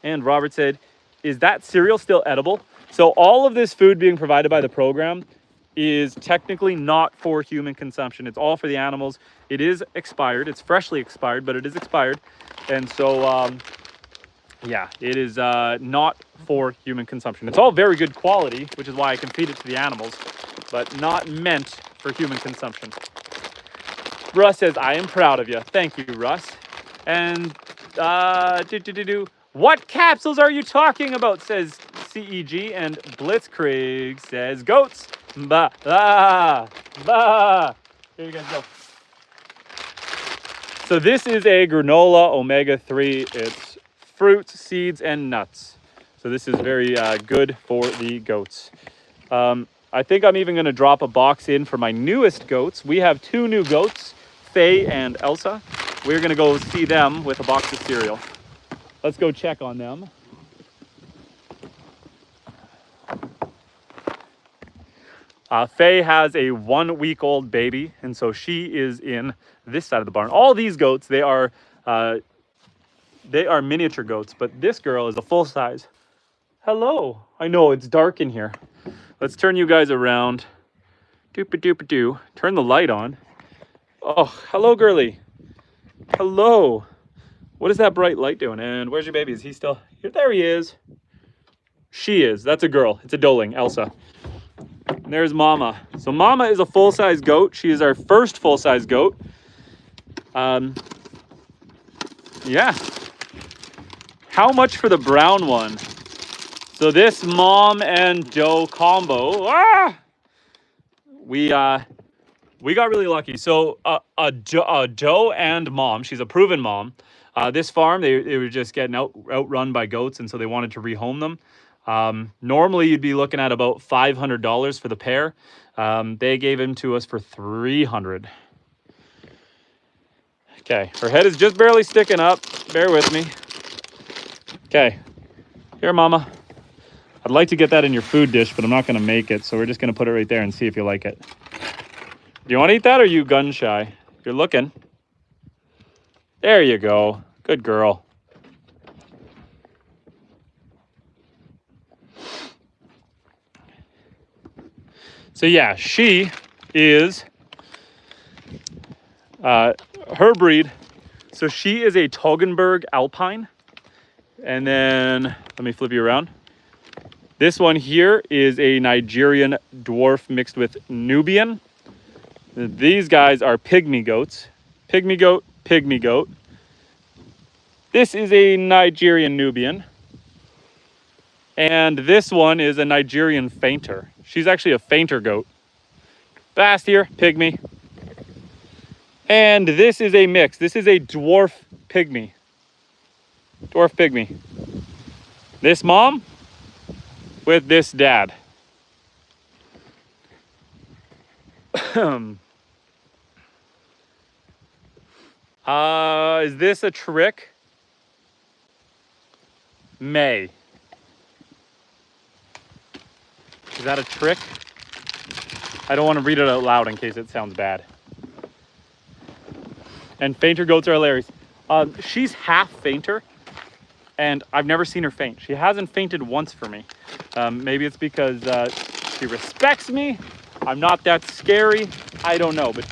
And Robert said, is that cereal still edible? So all of this food being provided by the program is technically not for human consumption. It's all for the animals. It is expired. It's freshly expired, but it is expired. And so, yeah, it is not for human consumption. It's all very good quality, which is why I can feed it to the animals, but not meant for human consumption. Russ says, I am proud of you. Thank you, Russ. And what capsules are you talking about, says CEG. And Blitzkrieg says, goats. Bah, bah, bah. Here you guys go. So this is a granola omega-3. It's fruits, seeds, and nuts. So this is very good for the goats. I think I'm even going to drop a box in for my newest goats. We have 2 new goats, Faye and Elsa. We're going to go see them with a box of cereal. Let's go check on them. Faye has a 1 week old baby, and so she is in this side of the barn. All these goats, they are miniature goats, but this girl is a full size. Hello. I know it's dark in here. Let's turn you guys around. Doop-a-doop-a-doo. Turn the light on. Oh, hello, girly. Hello. What is that bright light doing? And where's your baby? Is he still here? There he is. She is. That's a girl. It's a doeling, Elsa. And there's Mama. So Mama is a full-size goat. She is our first full-size goat. Yeah. How much for the brown one? So this mom and doe combo, we got really lucky. So a doe and mom, she's a proven mom. This farm, they were just getting outrun by goats, and so they wanted to rehome them. Normally you'd be looking at about $500 for the pair. They gave him to us for $300. Okay, her head is just barely sticking up. Bear with me. Okay, here, Mama. I'd like to get that in your food dish, but I'm not going to make it, so we're just going to put it right there and see if you like it. Do you want to eat that, or are you gun shy? You're looking. There you go. Good girl. So yeah, she is her breed. So she is a Toggenburg Alpine. And then, let me flip you around. This one here is a Nigerian dwarf mixed with Nubian. These guys are pygmy goats. Pygmy goat, pygmy goat. This is a Nigerian Nubian. And this one is a Nigerian fainter. She's actually a fainter goat. Fast here, pygmy. And this is a mix. This is a dwarf pygmy. Dwarf pygmy. This mom with this dad. Is this a trick? May. Is that a trick? I don't want to read it out loud in case it sounds bad. And fainter goats are hilarious. She's half fainter, and I've never seen her faint. She hasn't fainted once for me. Maybe it's because she respects me. I'm not that scary. I don't know, but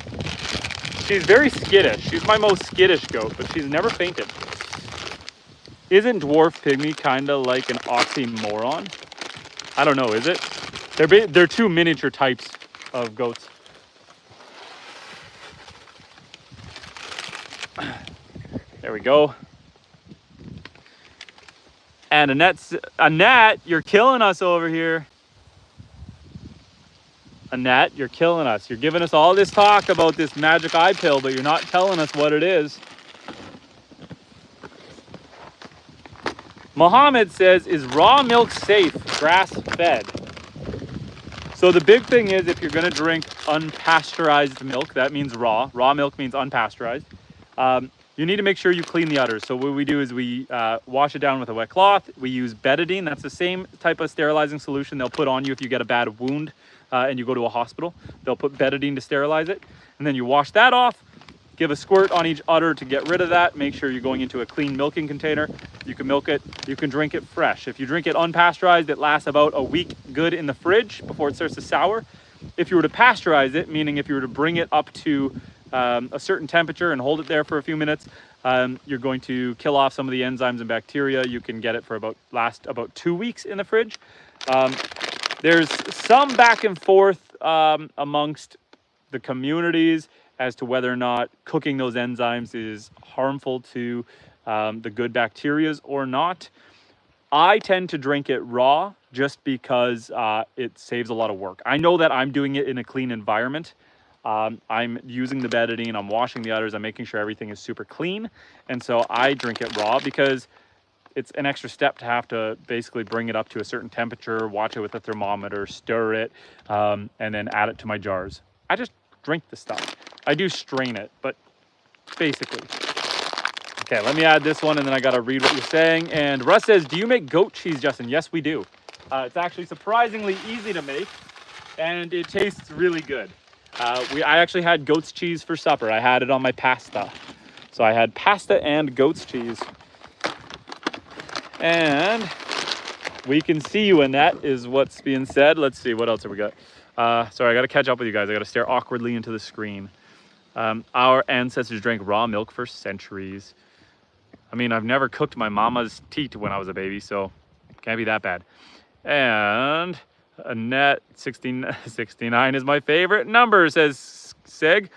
she's very skittish. She's my most skittish goat, but she's never fainted. Isn't dwarf pygmy kind of like an oxymoron? I don't know, is it? They're two miniature types of goats. There we go. And Annette, you're killing us over here. Annette, you're killing us. You're giving us all this talk about this magic eye pill, but you're not telling us what it is. Mohammed says, is raw milk safe, grass-fed? So the big thing is, if you're going to drink unpasteurized milk, that means raw. Raw milk means unpasteurized. You need to make sure you clean the udders. So what we do is we wash it down with a wet cloth. We use betadine. That's the same type of sterilizing solution they'll put on you if you get a bad wound and you go to a hospital. They'll put betadine to sterilize it. And then you wash that off. Give a squirt on each udder to get rid of that. Make sure you're going into a clean milking container. You can milk it, you can drink it fresh. If you drink it unpasteurized, it lasts about a week good in the fridge before it starts to sour. If you were to pasteurize it, meaning if you were to bring it up to a certain temperature and hold it there for a few minutes, you're going to kill off some of the enzymes and bacteria. You can get it for last about 2 weeks in the fridge. There's some back and forth amongst the communities as to whether or not cooking those enzymes is harmful to the good bacterias or not. I tend to drink it raw just because it saves a lot of work. I know that I'm doing it in a clean environment. I'm using the betadine, I'm washing the udders, I'm making sure everything is super clean. And so I drink it raw because it's an extra step to have to basically bring it up to a certain temperature, watch it with a thermometer, stir it, and then add it to my jars. I just drink the stuff. I do strain it, but basically. Okay, let me add this one and then I gotta read what you're saying. And Russ says, do you make goat cheese, Justin? Yes, we do. It's actually surprisingly easy to make. and it tastes really good. I actually had goat's cheese for supper. I had it on my pasta. So I had pasta and goat's cheese. And we can see you, and that is what's being said. Let's see, what else have we got? Sorry, I got to catch up with you guys. I got to stare awkwardly into the screen. Our ancestors drank raw milk for centuries. I mean, I've never cooked my mama's teat when I was a baby, so can't be that bad. And Annette, 69 is my favorite number, says Seg.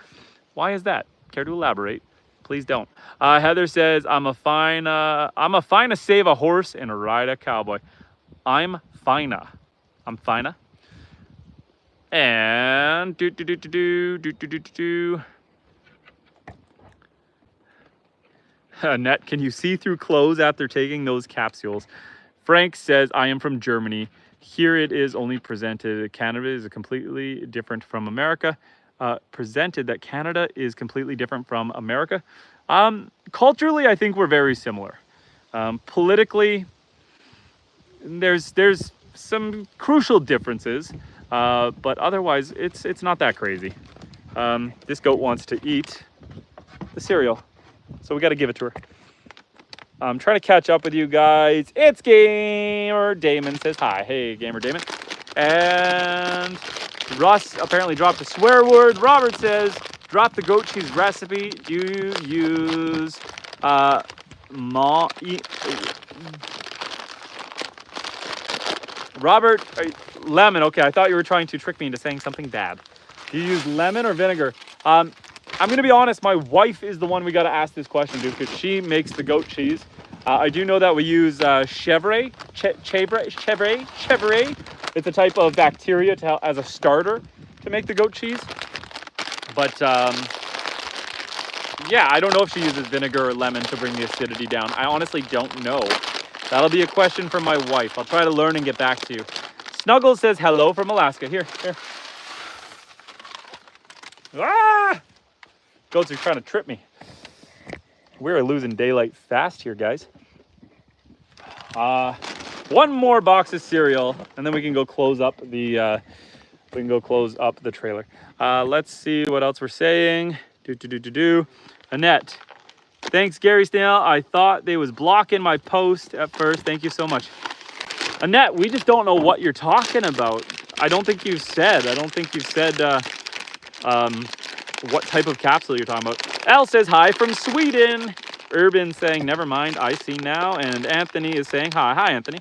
Why is that? Care to elaborate? Please don't. Heather says, I'm a fine to save a horse and ride a cowboy. I'm fina. I'm fina. And Annette, can you see through clothes after taking those capsules? Frank says, I am from Germany. Here it is only presented. Canada is completely different from America. Presented that Canada is completely different from America. Culturally, I think we're very similar. Politically, there's some crucial differences, but otherwise, it's not that crazy. This goat wants to eat the cereal, so we got to give it to her. I'm trying to catch up with you guys. It's Gamer Damon says hi. Hey, Gamer Damon. And Russ apparently dropped a swear word. Robert says, drop the goat cheese recipe. Do you use Robert, lemon. Okay, I thought you were trying to trick me into saying something bad. Do you use lemon or vinegar? I'm going to be honest, my wife is the one we got to ask this question to because she makes the goat cheese. I do know that we use chevre. It's a type of bacteria as a starter to make the goat cheese. But yeah, I don't know if she uses vinegar or lemon to bring the acidity down. I honestly don't know. That'll be a question for my wife. I'll try to learn and get back to you. Snuggles says hello from Alaska. Here. Ah! Goats are trying to trip me. We're losing daylight fast here, guys. One more box of cereal, and then we can go close up the trailer. Let's see what else we're saying. Annette, thanks, Gary Snail. I thought they was blocking my post at first. Thank you so much. Annette, we just don't know what you're talking about. I don't think you've said what type of capsule you're talking about. Al says hi from Sweden. Urban saying never mind, I see now. And Anthony is saying hi. Hi, Anthony.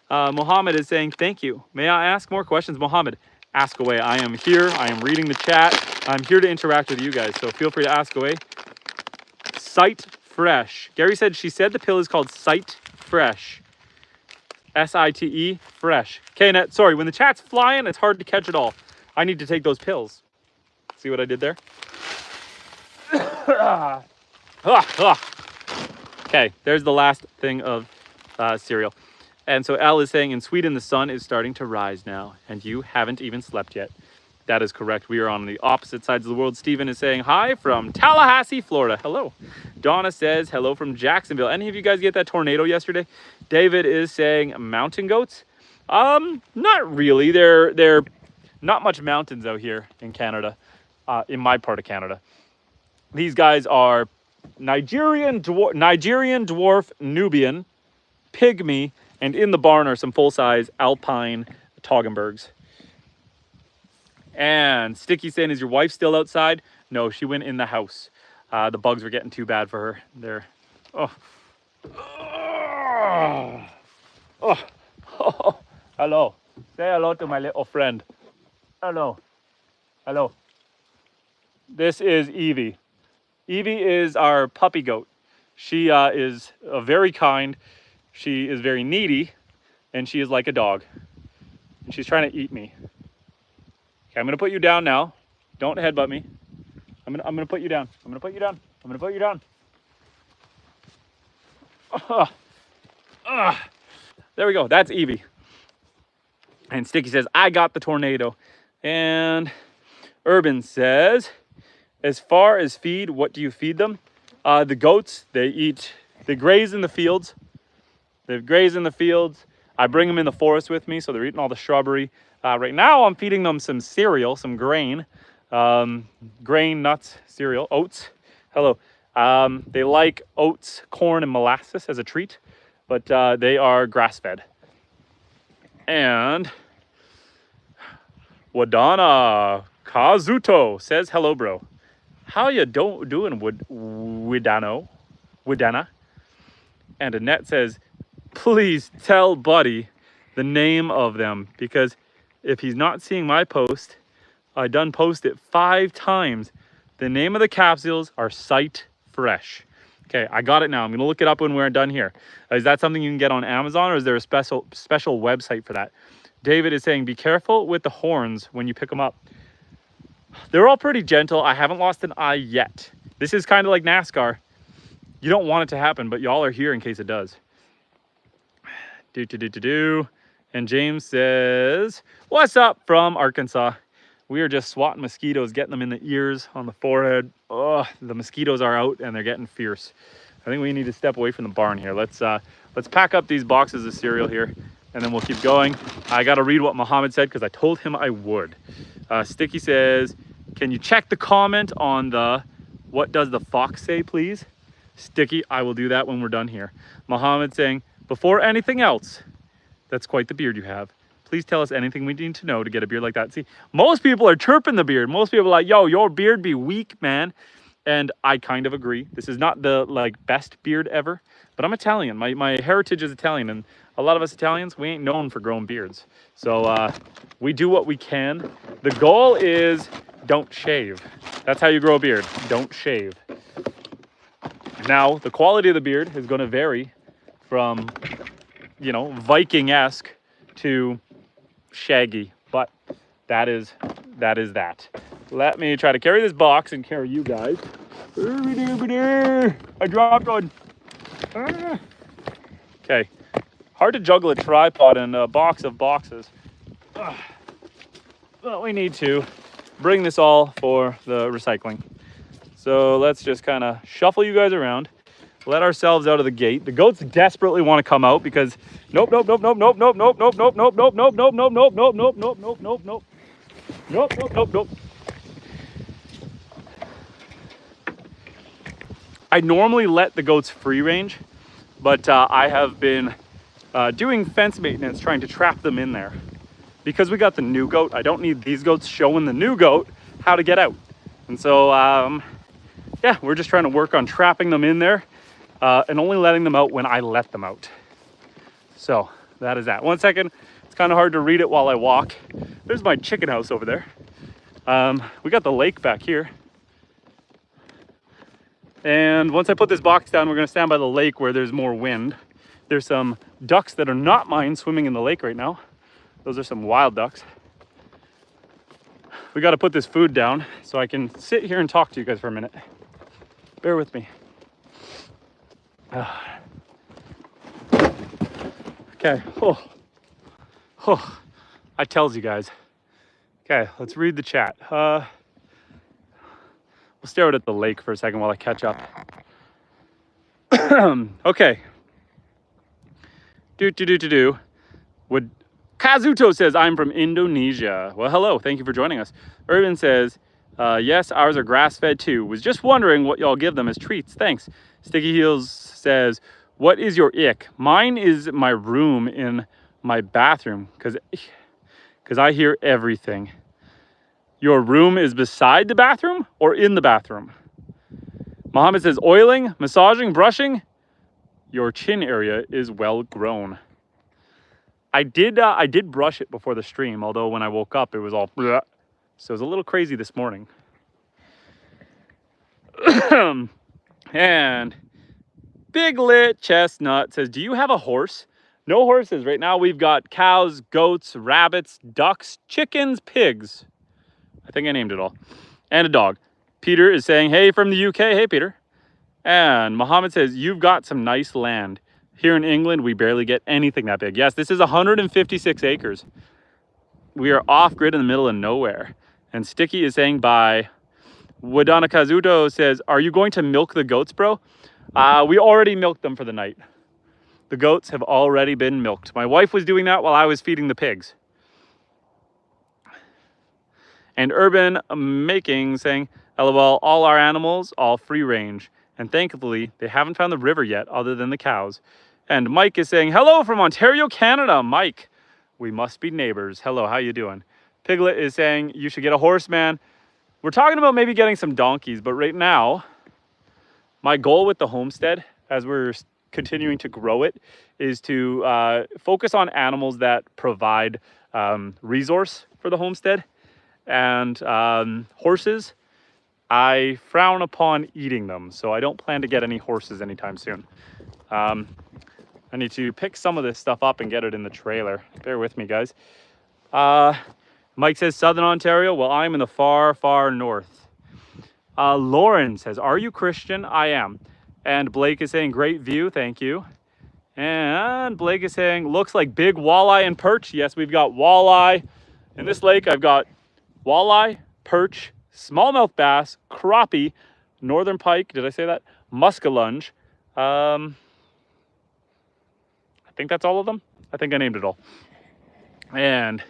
Mohammed is saying thank you. May I ask more questions? Mohammed, ask away. I am here. I am reading the chat. I'm here to interact with you guys, so feel free to ask away. Sight Fresh. Gary said she said the pill is called Sight Fresh. S-I-T-E Fresh. Okay, Annette, sorry, when the chat's flying, it's hard to catch it all. I need to take those pills. See what I did there? Okay, there's the last thing of cereal. And so Al is saying, in Sweden, the sun is starting to rise now, and you haven't even slept yet. That is correct. We are on the opposite sides of the world. Stephen is saying hi from Tallahassee, Florida. Hello. Donna says hello from Jacksonville. Any of you guys get that tornado yesterday? David is saying mountain goats. Not really. They're not much mountains out here in Canada, in my part of Canada. These guys are Nigerian dwarf, Nubian, pygmy, and in the barn are some full-size alpine Toggenburgs. And Sticky saying, is your wife still outside? No, she went in the house. The bugs were getting too bad for her. They're, hello. Say hello to my little friend. Hello. This is Evie. Evie is our puppy goat. She is very kind. She is very needy, and she is like a dog. And she's trying to eat me. Okay, I'm gonna put you down now. Don't headbutt me. I'm gonna put you down. I'm gonna put you down. There we go. That's Evie. And Sticky says, I got the tornado. And Urban says, as far as feed, what do you feed them? The goats, they graze in the fields. I bring them in the forest with me, so they're eating all the shrubbery. Right now, I'm feeding them some cereal, some grain, grain, nuts, cereal, oats. Hello. They like oats, corn, and molasses as a treat, but they are grass-fed. And Wadana Kazuto says, hello, bro. How you doing, Widana? And Annette says, please tell Buddy the name of them, because if he's not seeing my post, I done post it 5 times. The name of the capsules are Sight Fresh. Okay, I got it now. I'm gonna look it up when we're done here. Is that something you can get on Amazon, or is there a special website for that? David is saying, be careful with the horns when you pick them up. They're all pretty gentle. I haven't lost an eye yet. This is kind of like NASCAR. You don't want it to happen, but y'all are here in case it does. And James says, what's up from Arkansas? We are just swatting mosquitoes, getting them in the ears, on the forehead. Oh, the mosquitoes are out and they're getting fierce. I think we need to step away from the barn here. Let's pack up these boxes of cereal here, and then we'll keep going. I got to read what Muhammad said because I told him I would. Sticky says, can you check the comment on the what does the fox say, please? Sticky, I will do that when we're done here. Muhammad saying, before anything else, that's quite the beard you have. Please tell us anything we need to know to get a beard like that. See, most people are chirping the beard. Most people are like, yo, your beard be weak, man. And I kind of agree. This is not the best beard ever, but I'm Italian. My heritage is Italian, and a lot of us Italians, we ain't known for growing beards. So we do what we can. The goal is don't shave. That's how you grow a beard. Don't shave. Now, the quality of the beard is going to vary from, you know, Viking-esque to shaggy, but that is that. Let me try to carry this box and carry you guys. I dropped one. Okay, hard to juggle a tripod and a box of boxes. Well, we need to bring this all for the recycling. So let's just kind of shuffle you guys around, let ourselves out of the gate. The goats desperately want to come out because nope. I normally let the goats free range, but I have been doing fence maintenance, trying to trap them in there. Because we got the new goat, I don't need these goats showing the new goat how to get out. And so, yeah, we're just trying to work on trapping them in there and only letting them out when I let them out. So that is that. 1 second, it's kind of hard to read it while I walk. There's my chicken house over there. We got the lake back here. And once I put this box down, we're gonna stand by the lake where there's more wind. There's some ducks that are not mine swimming in the lake right now. Those are some wild ducks. We got to put this food down so I can sit here and talk to you guys for a minute. Bear with me. Okay. I tells you guys. Okay, let's read the chat. We'll stare out at the lake for a second while I catch up. Okay. Would Kazuto says, I'm from Indonesia. Well, hello. Thank you for joining us. Urban says, yes, ours are grass-fed too. Was just wondering what y'all give them as treats. Thanks. Sticky Heels says, what is your ick? Mine is my room in my bathroom because I hear everything. Your room is beside the bathroom or in the bathroom? Mohammed says, oiling, massaging, brushing. Your chin area is well grown. I did brush it before the stream, although when I woke up, it was all bleh. So it was a little crazy this morning. And Big Lit Chestnut says, do you have a horse? No horses. Right now we've got cows, goats, rabbits, ducks, chickens, pigs. I think I named it all. And a dog. Peter is saying, hey, from the UK. Hey, Peter. And Mohammed says, you've got some nice land. Here in England, we barely get anything that big. Yes, this is 156 acres. We are off-grid in the middle of nowhere. And Sticky is saying bye. Wadana Kazuto says, are you going to milk the goats, bro? We already milked them for the night. The goats have already been milked. My wife was doing that while I was feeding the pigs. And Urban Making saying, LOL, all our animals, all free range. And thankfully, they haven't found the river yet other than the cows. And Mike is saying, hello from Ontario, Canada. Mike, we must be neighbors. Hello, how you doing? Piglet is saying, you should get a horse, man. We're talking about maybe getting some donkeys, but right now, my goal with the homestead, as we're continuing to grow it, is to focus on animals that provide resource for the homestead. And horses, I frown upon eating them, so I don't plan to get any horses anytime soon. I need to pick some of this stuff up and get it in the trailer. Bear with me, guys. Mike says Southern Ontario. Well, I'm in the far, far north. Lauren says, are you Christian? I am. And Blake is saying, great view, thank you. And Blake is saying, looks like big walleye and perch. Yes, we've got walleye. In this lake, I've got walleye, perch, smallmouth bass, crappie, northern pike, did I say that? Muskellunge. I think that's all of them. I think I named it all. And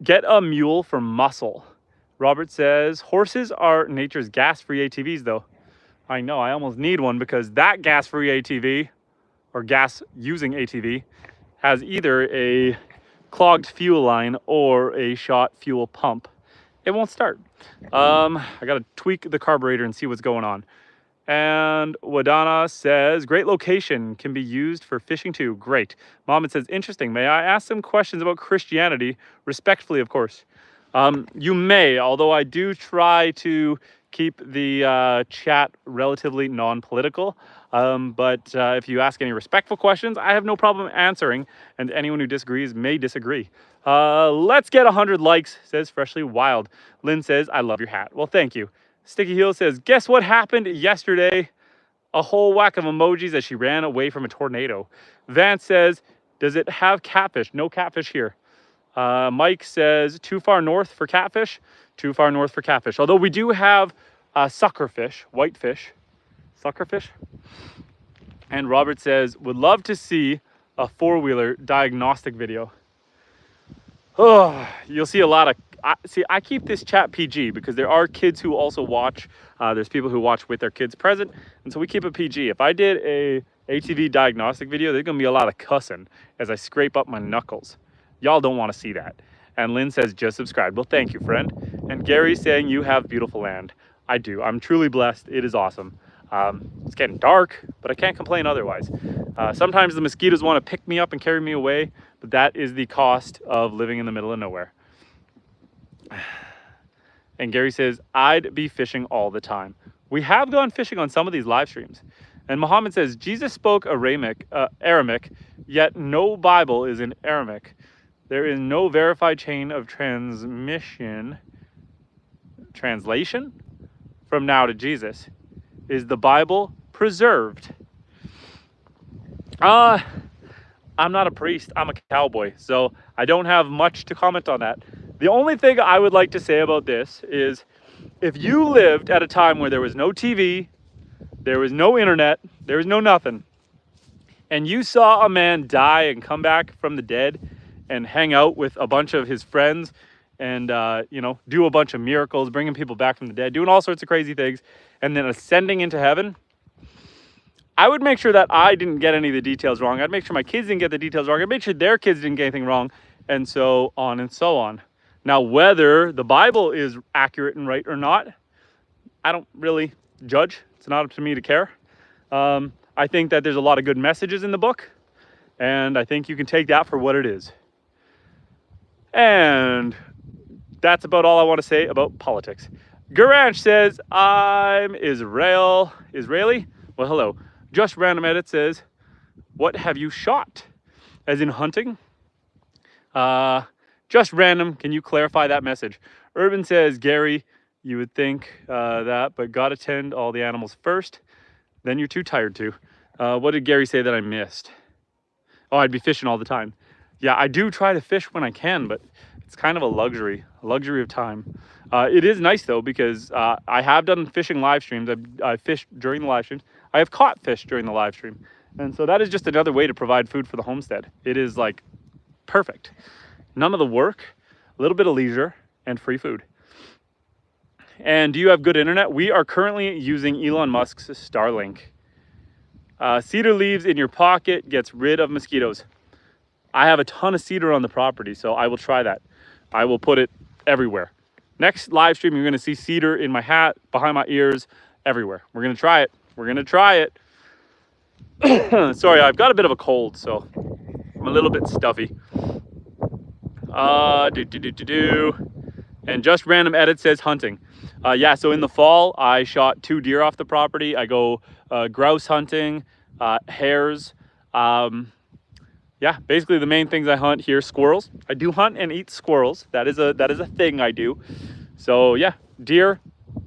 get a mule for muscle. Robert says, horses are nature's gas-free ATVs though. I know, I almost need one because that gas-free ATV, or gas-using ATV, has either a clogged fuel line or a shot fuel pump. It won't start. I gotta tweak the carburetor and see what's going on. And Wadana says, great location, can be used for fishing too. Great. Mohammed says, interesting. May I ask some questions about Christianity? Respectfully, of course. You may, although I do try to keep the chat relatively non-political. But if you ask any respectful questions, I have no problem answering. And anyone who disagrees may disagree. Let's get 100 likes, says Freshly Wild. Lynn says, I love your hat. Well, thank you. Sticky Heel says, guess what happened yesterday? A whole whack of emojis as she ran away from a tornado. Vance says, does it have catfish? No catfish here. Mike says, too far north for catfish? Too far north for catfish. Although we do have suckerfish, whitefish. Suckerfish. And Robert says, would love to see a four-wheeler diagnostic video. Oh, you'll see a lot of, I keep this chat PG because there are kids who also watch. There's people who watch with their kids present. And so we keep it PG. If I did a ATV diagnostic video, there's going to be a lot of cussing as I scrape up my knuckles. Y'all don't want to see that. And Lynn says, just subscribe. Well, thank you, friend. And Gary's saying, you have beautiful land. I do. I'm truly blessed. It is awesome. It's getting dark, but I can't complain otherwise. Sometimes the mosquitoes want to pick me up and carry me away, but that is the cost of living in the middle of nowhere. And Gary says, I'd be fishing all the time. We have gone fishing on some of these live streams. And Muhammad says, Jesus spoke Aramaic, yet no Bible is in Aramaic. There is no verified chain of translation from now to Jesus. Is the Bible preserved? I'm not a priest, I'm a cowboy, so I don't have much to comment on that. The only thing I would like to say about this is, if you lived at a time where there was no TV, there was no internet, there was no nothing, and you saw a man die and come back from the dead and hang out with a bunch of his friends and, do a bunch of miracles, bringing people back from the dead, doing all sorts of crazy things, and then ascending into heaven, I would make sure that I didn't get any of the details wrong. I'd make sure my kids didn't get the details wrong. I'd make sure their kids didn't get anything wrong, and so on and so on. Now, whether the Bible is accurate and right or not, I don't really judge. It's not up to me to care. I think that there's a lot of good messages in the book, and I think you can take that for what it is. And that's about all I want to say about politics. Garanch says, I'm Israeli? Well, hello. Just Random Edit says, what have you shot? As in hunting? Just random, can you clarify that message? Urban says, Gary, you would think that, but gotta tend all the animals first. Then you're too tired to. What did Gary say that I missed? Oh, I'd be fishing all the time. Yeah, I do try to fish when I can, but it's kind of a luxury of time. It is nice though, because I have done fishing live streams. I fished during the live streams. I have caught fish during the live stream. And so that is just another way to provide food for the homestead. It is like perfect. None of the work, a little bit of leisure, and free food. And do you have good internet? We are currently using Elon Musk's Starlink. Cedar leaves in your pocket gets rid of mosquitoes. I have a ton of cedar on the property, so I will try that. I will put it everywhere. Next live stream, you're gonna see cedar in my hat, behind my ears, everywhere. We're gonna try it. We're gonna try it. Sorry, I've got a bit of a cold, so I'm a little bit stuffy. And just random edit says hunting. Yeah, so in the fall, I shot 2 deer off the property. I go grouse hunting, hares. Yeah, basically the main things I hunt here, squirrels. I do hunt and eat squirrels. That is a thing I do. So yeah, deer,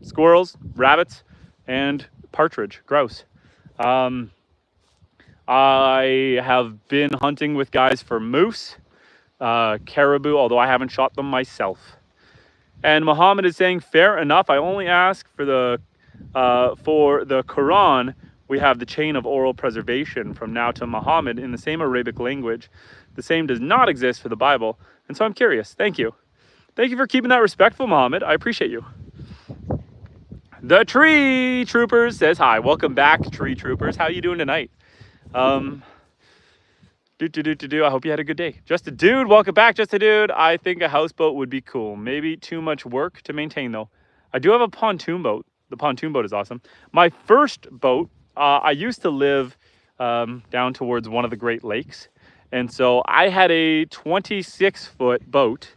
squirrels, rabbits, and partridge, grouse. I have been hunting with guys for moose, caribou, although I haven't shot them myself. And Muhammad is saying, fair enough. I only ask for the Quran. We have the chain of oral preservation from now to Muhammad in the same Arabic language. The same does not exist for the Bible. And so I'm curious. Thank you. Thank you for keeping that respectful, Muhammad. I appreciate you. The Tree Troopers says hi. Welcome back, Tree Troopers. How you doing tonight? I hope you had a good day. Just a dude, welcome back, just a dude. I think a houseboat would be cool. Maybe too much work to maintain though. I do have a pontoon boat. The pontoon boat is awesome. My first boat, I used to live down towards one of the Great Lakes. And so I had a 26-foot boat.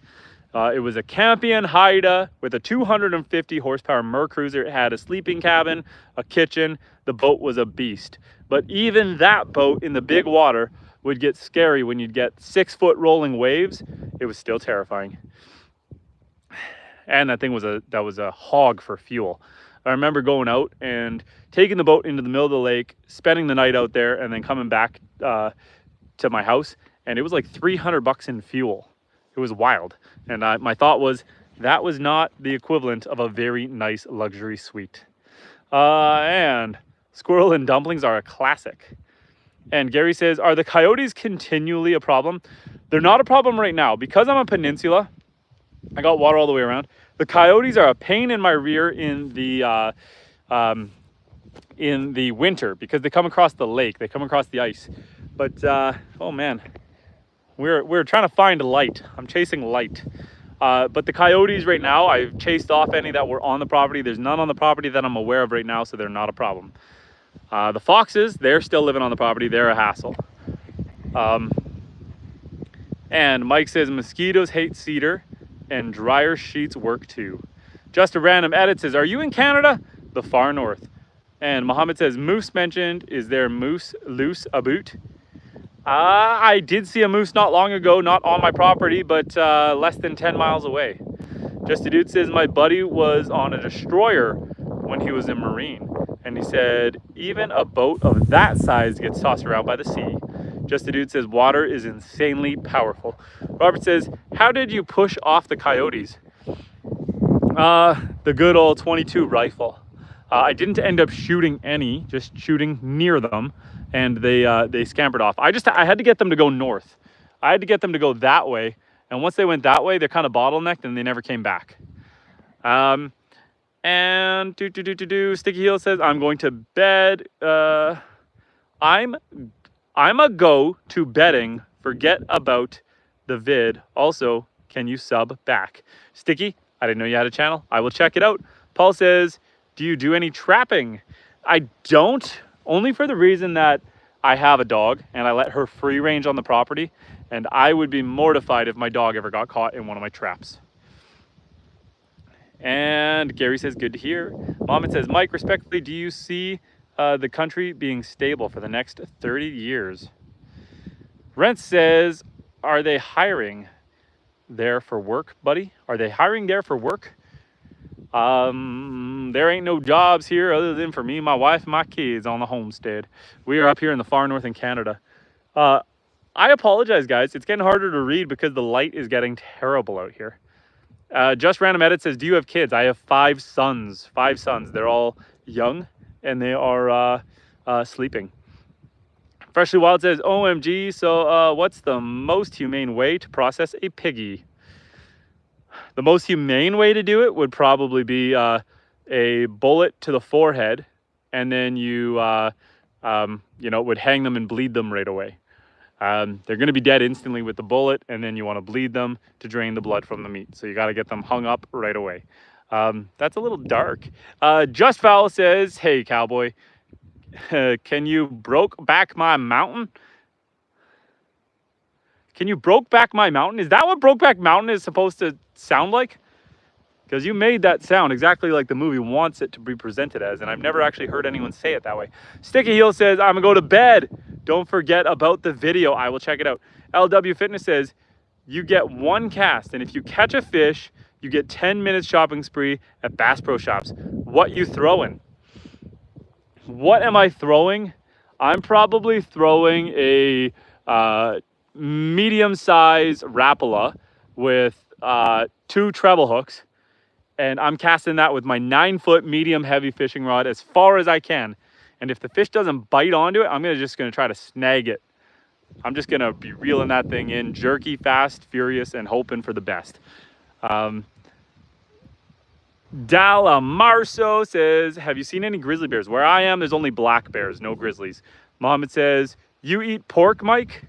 It was a Campion Haida with a 250 horsepower Mercruiser. It had a sleeping cabin, a kitchen. The boat was a beast. But even that boat in the big water would get scary when you'd get 6-foot rolling waves. It was still terrifying. And that thing was a hog for fuel. I remember going out and taking the boat into the middle of the lake, spending the night out there, and then coming back to my house. And it was like $300 in fuel. It was wild. And my thought was, that was not the equivalent of a very nice luxury suite. And squirrel and dumplings are a classic. And Gary says, are the coyotes continually a problem? They're not a problem right now. Because I'm a peninsula, I got water all the way around. The coyotes are a pain in my rear in the winter because they come across the lake. They come across the ice. But, oh man, we're trying to find light. I'm chasing light. But the coyotes right now, I've chased off any that were on the property. There's none on the property that I'm aware of right now, so they're not a problem. The foxes, they're still living on the property. They're a hassle. And Mike says, mosquitoes hate cedar and dryer sheets work too. Just a random edit says, are you in Canada? The far north. And Muhammad says, moose mentioned. Is there moose loose about? I did see a moose not long ago, not on my property, but less than 10 miles away. Just a dude says, my buddy was on a destroyer when he was in Marine. And he said, even a boat of that size gets tossed around by the sea. Just a dude says, water is insanely powerful. Robert says, how did you push off the coyotes? The good old 22 rifle. I didn't end up shooting any, just shooting near them. And they scampered off. I had to get them to go north. I had to get them to go that way. And once they went that way, they're kind of bottlenecked and they never came back. And Sticky Heel says, I'm going to bed. I'm a go to bedding. Forget about the vid. Also, can you sub back? Sticky, I didn't know you had a channel. I will check it out. Paul says, do you do any trapping? I don't, only for the reason that I have a dog and I let her free range on the property. And I would be mortified if my dog ever got caught in one of my traps. And Gary says, good to hear. Mohammed says, Mike, respectfully, do you see the country being stable for the next 30 years? Brent says, are they hiring there for work, buddy? Are they hiring there for work? There ain't no jobs here other than for me, my wife, and my kids on the homestead. We are up here in the far north in Canada. I apologize, guys. It's getting harder to read because the light is getting terrible out here. Just Random Edit says, do you have kids? I have 5 sons. 5 sons. They're all young and they are sleeping. Freshly Wild says, OMG, so what's the most humane way to process a piggy? The most humane way to do it would probably be a bullet to the forehead, and then you would hang them and bleed them right away. They're going to be dead instantly with the bullet, and then you want to bleed them to drain the blood from the meat. So you got to get them hung up right away. That's a little dark. Just Fowl says, hey, cowboy, can you broke back my mountain? Can you broke back my mountain? Is that what Brokeback Mountain is supposed to sound like? Because you made that sound exactly like the movie wants it to be presented as, and I've never actually heard anyone say it that way. Sticky Heel says, I'm gonna go to bed. Don't forget about the video. I will check it out. LW Fitness says, you get one cast, and if you catch a fish, you get 10 minutes shopping spree at Bass Pro Shops. What you throwing? What am I throwing? I'm probably throwing a medium-sized Rapala with 2 treble hooks, and I'm casting that with my 9-foot medium heavy fishing rod as far as I can. And if the fish doesn't bite onto it, I'm just gonna try to snag it. I'm just gonna be reeling that thing in jerky, fast, furious, and hoping for the best. Dalla Marso says, have you seen any grizzly bears? Where I am, there's only black bears, no grizzlies. Mohammed says, you eat pork, Mike?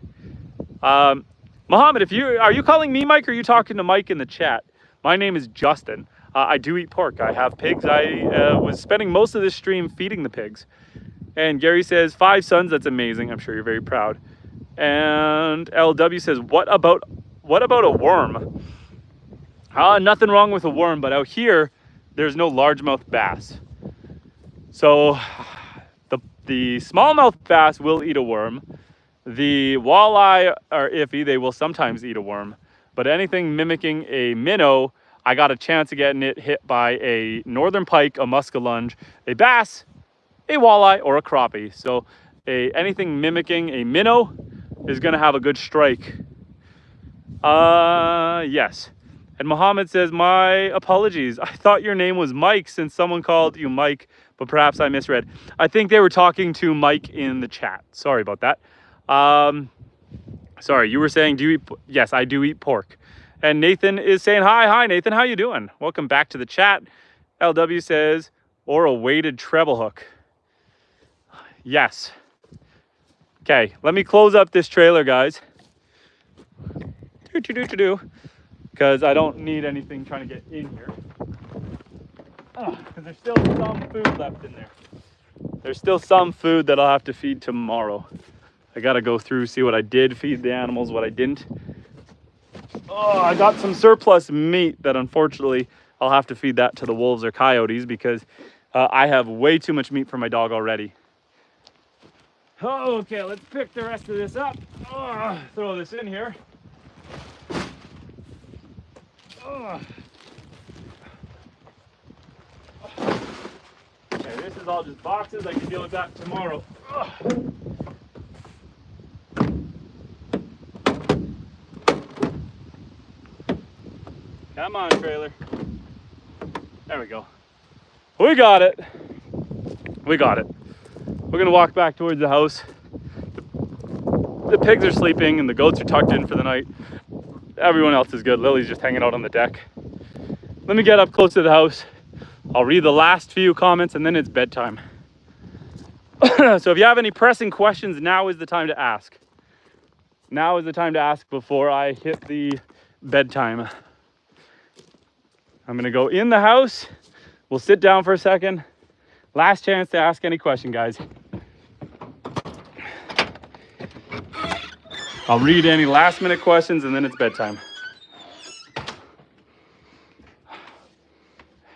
Mohammed, are you calling me Mike, or are you talking to Mike in the chat? My name is Justin. I do eat pork. I have pigs. I was spending most of this stream feeding the pigs. And Gary says, 5 sons. That's amazing. I'm sure you're very proud. And LW says, what about a worm? Nothing wrong with a worm, but out here, there's no largemouth bass. So the smallmouth bass will eat a worm. The walleye are iffy. They will sometimes eat a worm. But anything mimicking a minnow, I got a chance of getting it hit by a northern pike, a muskellunge, a bass, a walleye, or a crappie. So anything mimicking a minnow is going to have a good strike. Yes. And Mohammed says, my apologies. I thought your name was Mike since someone called you Mike, but perhaps I misread. I think they were talking to Mike in the chat. Sorry about that. Sorry, you were saying, do you eat? Yes, I do eat pork. And Nathan is saying, hi, Nathan, how you doing? Welcome back to the chat. LW says, or a weighted treble hook. Yes. Okay, let me close up this trailer, guys. Because I don't need anything trying to get in here. Because there's still some food left in there. There's still some food that I'll have to feed tomorrow. I gotta go through, see what I did feed the animals, what I didn't. Oh, I got some surplus meat that unfortunately I'll have to feed that to the wolves or coyotes because I have way too much meat for my dog already. Oh, okay, let's pick the rest of this up. Oh, throw this in here. Oh. Okay, this is all just boxes. I can deal with that tomorrow. Oh. Come on, trailer. There we go. We got it. We got it. We're gonna walk back towards the house. The pigs are sleeping and the goats are tucked in for the night. Everyone else is good. Lily's just hanging out on the deck. Let me get up close to the house. I'll read the last few comments and then it's bedtime. So if you have any pressing questions, now is the time to ask. Now is the time to ask before I hit the bedtime. I'm gonna go in the house. We'll sit down for a second. Last chance to ask any question, guys. I'll read any last minute questions and then it's bedtime.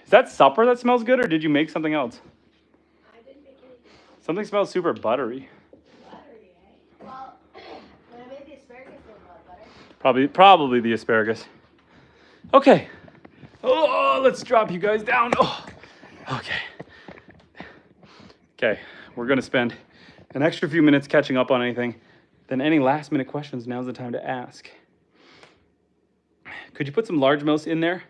Is that supper that smells good or did you make something else? I didn't make anything. Something smells super buttery. Buttery, eh? Well, when I made the asparagus, there was a lot of butter. Probably the asparagus. Okay. Oh, let's drop you guys down. Oh, okay. Okay, we're gonna spend an extra few minutes catching up on anything. Then any last minute questions, now's the time to ask. Could you put some largemouths in there?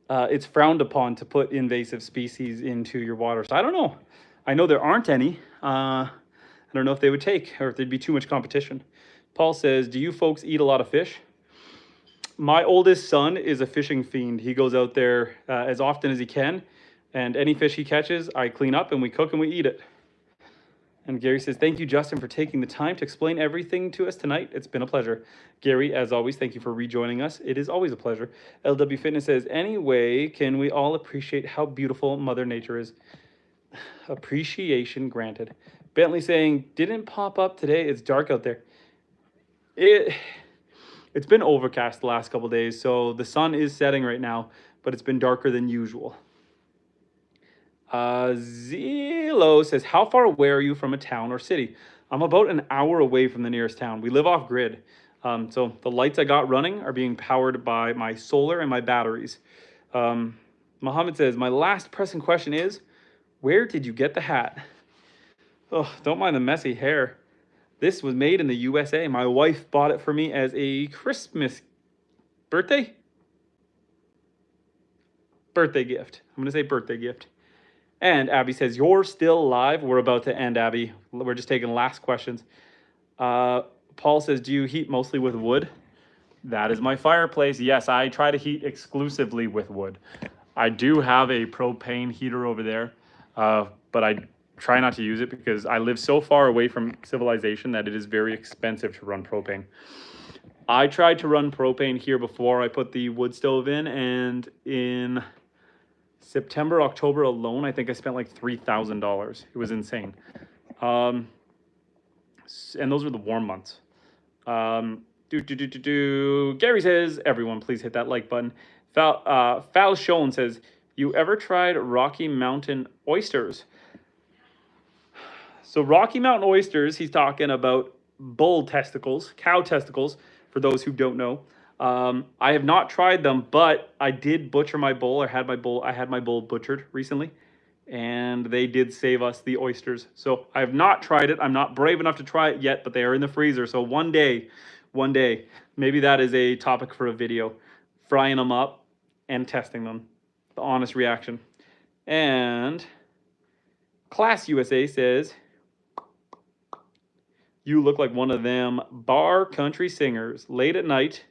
It's frowned upon to put invasive species into your water. So I don't know. I know there aren't any. don't know if they would take or if there'd be too much competition. Paul says, do you folks eat a lot of fish? My oldest son is a fishing fiend. He goes out there as often as he can, and any fish he catches, I clean up and we cook and we eat it. And Gary says, thank you, Justin, for taking the time to explain everything to us tonight. It's been a pleasure. Gary, as always, thank you for rejoining us. It is always a pleasure. LW Fitness says, anyway, can we all appreciate how beautiful Mother Nature is? Appreciation granted. Bentley saying, didn't pop up today. It's dark out there. It's been overcast the last couple days, so the sun is setting right now, but it's been darker than usual. Zelo says, how far away are you from a town or city? I'm about an hour away from the nearest town. We live off grid. So the lights I got running are being powered by my solar and my batteries. Mohammed says, my last pressing question is, where did you get the hat? Oh, don't mind the messy hair. This was made in the USA. My wife bought it for me as a Christmas birthday gift. I'm going to say birthday gift. And Abby says, you're still live. We're about to end, Abby. We're just taking last questions. Paul says, do you heat mostly with wood? That is my fireplace. Yes, I try to heat exclusively with wood. I do have a propane heater over there, but I try not to use it because I live so far away from civilization that it is very expensive to run propane. I tried to run propane here before I put the wood stove in, and in September, October alone, I think I spent like $3,000. It was insane. And those were the warm months. Gary says, everyone, please hit that like button. Falshon says, you ever tried Rocky Mountain oysters? So Rocky Mountain oysters, he's talking about bull testicles, cow testicles, for those who don't know. I have not tried them, but I did butcher my bull, or I had my bull butchered recently, and they did save us the oysters. So I have not tried it. I'm not brave enough to try it yet, but they are in the freezer. So one day, maybe that is a topic for a video, frying them up and testing them, the honest reaction. And Class USA says, you look like one of them bar country singers. Late at night,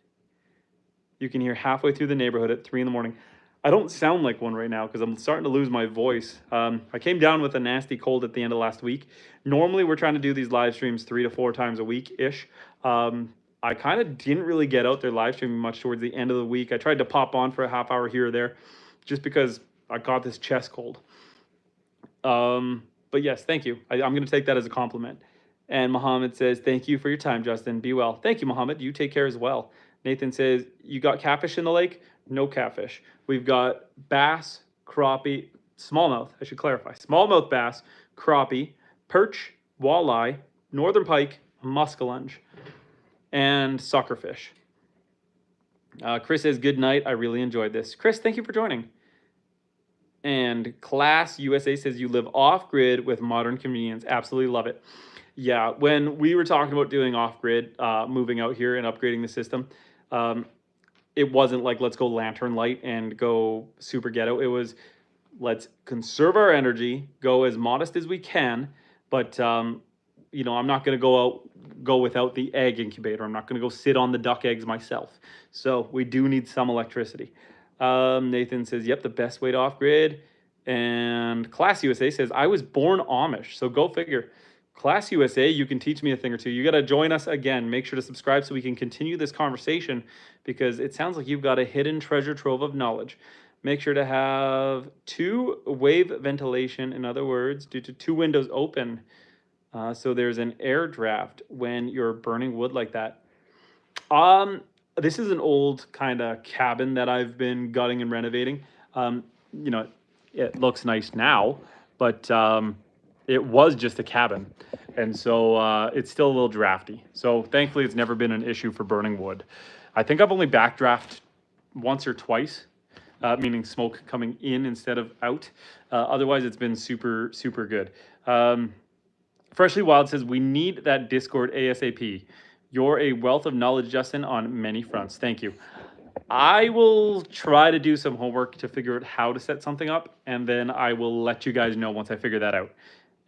you can hear halfway through the neighborhood at 3 in the morning. I don't sound like one right now because I'm starting to lose my voice. I came down with a nasty cold at the end of last week. Normally, we're trying to do these live streams 3 to 4 times a week-ish. I kind of didn't really get out there live streaming much towards the end of the week. I tried to pop on for a half hour here or there just because I got this chest cold. But yes, thank you. I'm going to take that as a compliment. And Mohammed says, thank you for your time, Justin. Be well. Thank you, Mohammed. You take care as well. Nathan says, you got catfish in the lake? No catfish. We've got bass, crappie, smallmouth, I should clarify. Smallmouth bass, crappie, perch, walleye, northern pike, muskellunge, and suckerfish. Chris says, good night. I really enjoyed this. Chris, thank you for joining. And Class USA says, you live off-grid with modern convenience. Absolutely love it. Yeah, when we were talking about doing off-grid, moving out here and upgrading the system, it wasn't like, let's go lantern light and go super ghetto. It was, let's conserve our energy, go as modest as we can, but, you know, I'm not going to go without the egg incubator. I'm not going to go sit on the duck eggs myself. So we do need some electricity. Nathan says, yep, the best way to off-grid. And Class USA says, I was born Amish, so go figure. Class USA, you can teach me a thing or two. You got to join us again. Make sure to subscribe so we can continue this conversation because it sounds like you've got a hidden treasure trove of knowledge. Make sure to have 2 wave ventilation. In other words, due to 2 windows open. So there's an air draft when you're burning wood like that. This is an old kind of cabin that I've been gutting and renovating. You know, it looks nice now, but it was just a cabin. And so it's still a little drafty. So thankfully, it's never been an issue for burning wood. I think I've only backdraft once or twice, meaning smoke coming in instead of out. Otherwise, it's been super, super good. Freshly Wild says, we need that Discord ASAP. You're a wealth of knowledge, Justin, on many fronts. Thank you. I will try to do some homework to figure out how to set something up, and then I will let you guys know once I figure that out.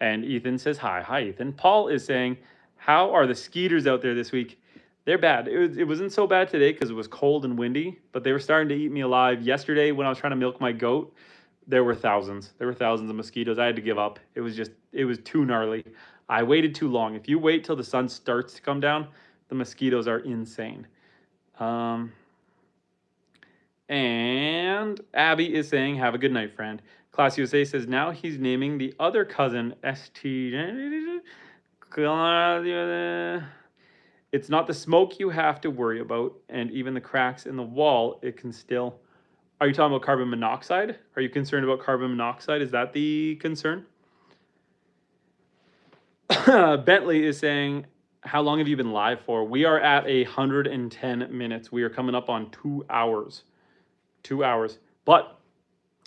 And Ethan says hi. Hi, Ethan. Paul is saying, how are the skeeters out there this week? They're bad. It wasn't so bad today because it was cold and windy, but they were starting to eat me alive. Yesterday, when I was trying to milk my goat, there were thousands. There were thousands of mosquitoes. I had to give up. It was too gnarly. I waited too long. If you wait till the sun starts to come down, the mosquitoes are insane. And Abby is saying, have a good night, friend. Class USA says, now he's naming the other cousin ST. It's not the smoke you have to worry about, and even the cracks in the wall, it can still. Are you talking about carbon monoxide? Are you concerned about carbon monoxide? Is that the concern? Bentley is saying, how long have you been live for? We are at 110 minutes. We are coming up on 2 hours. 2 hours. But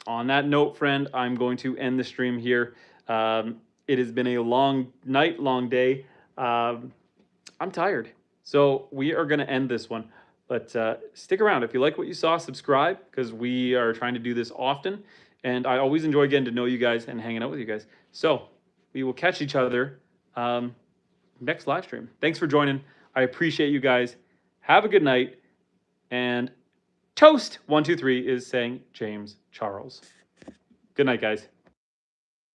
on that note, friend, I'm going to end the stream here. It has been a long night, long day. I'm tired. So we are going to end this one. But stick around. If you like what you saw, subscribe, because we are trying to do this often. And I always enjoy getting to know you guys and hanging out with you guys. So we will catch each other next live stream. Thanks for joining. I appreciate you guys. Have a good night. And toast 1 2 3 is saying James Charles. Good night, guys.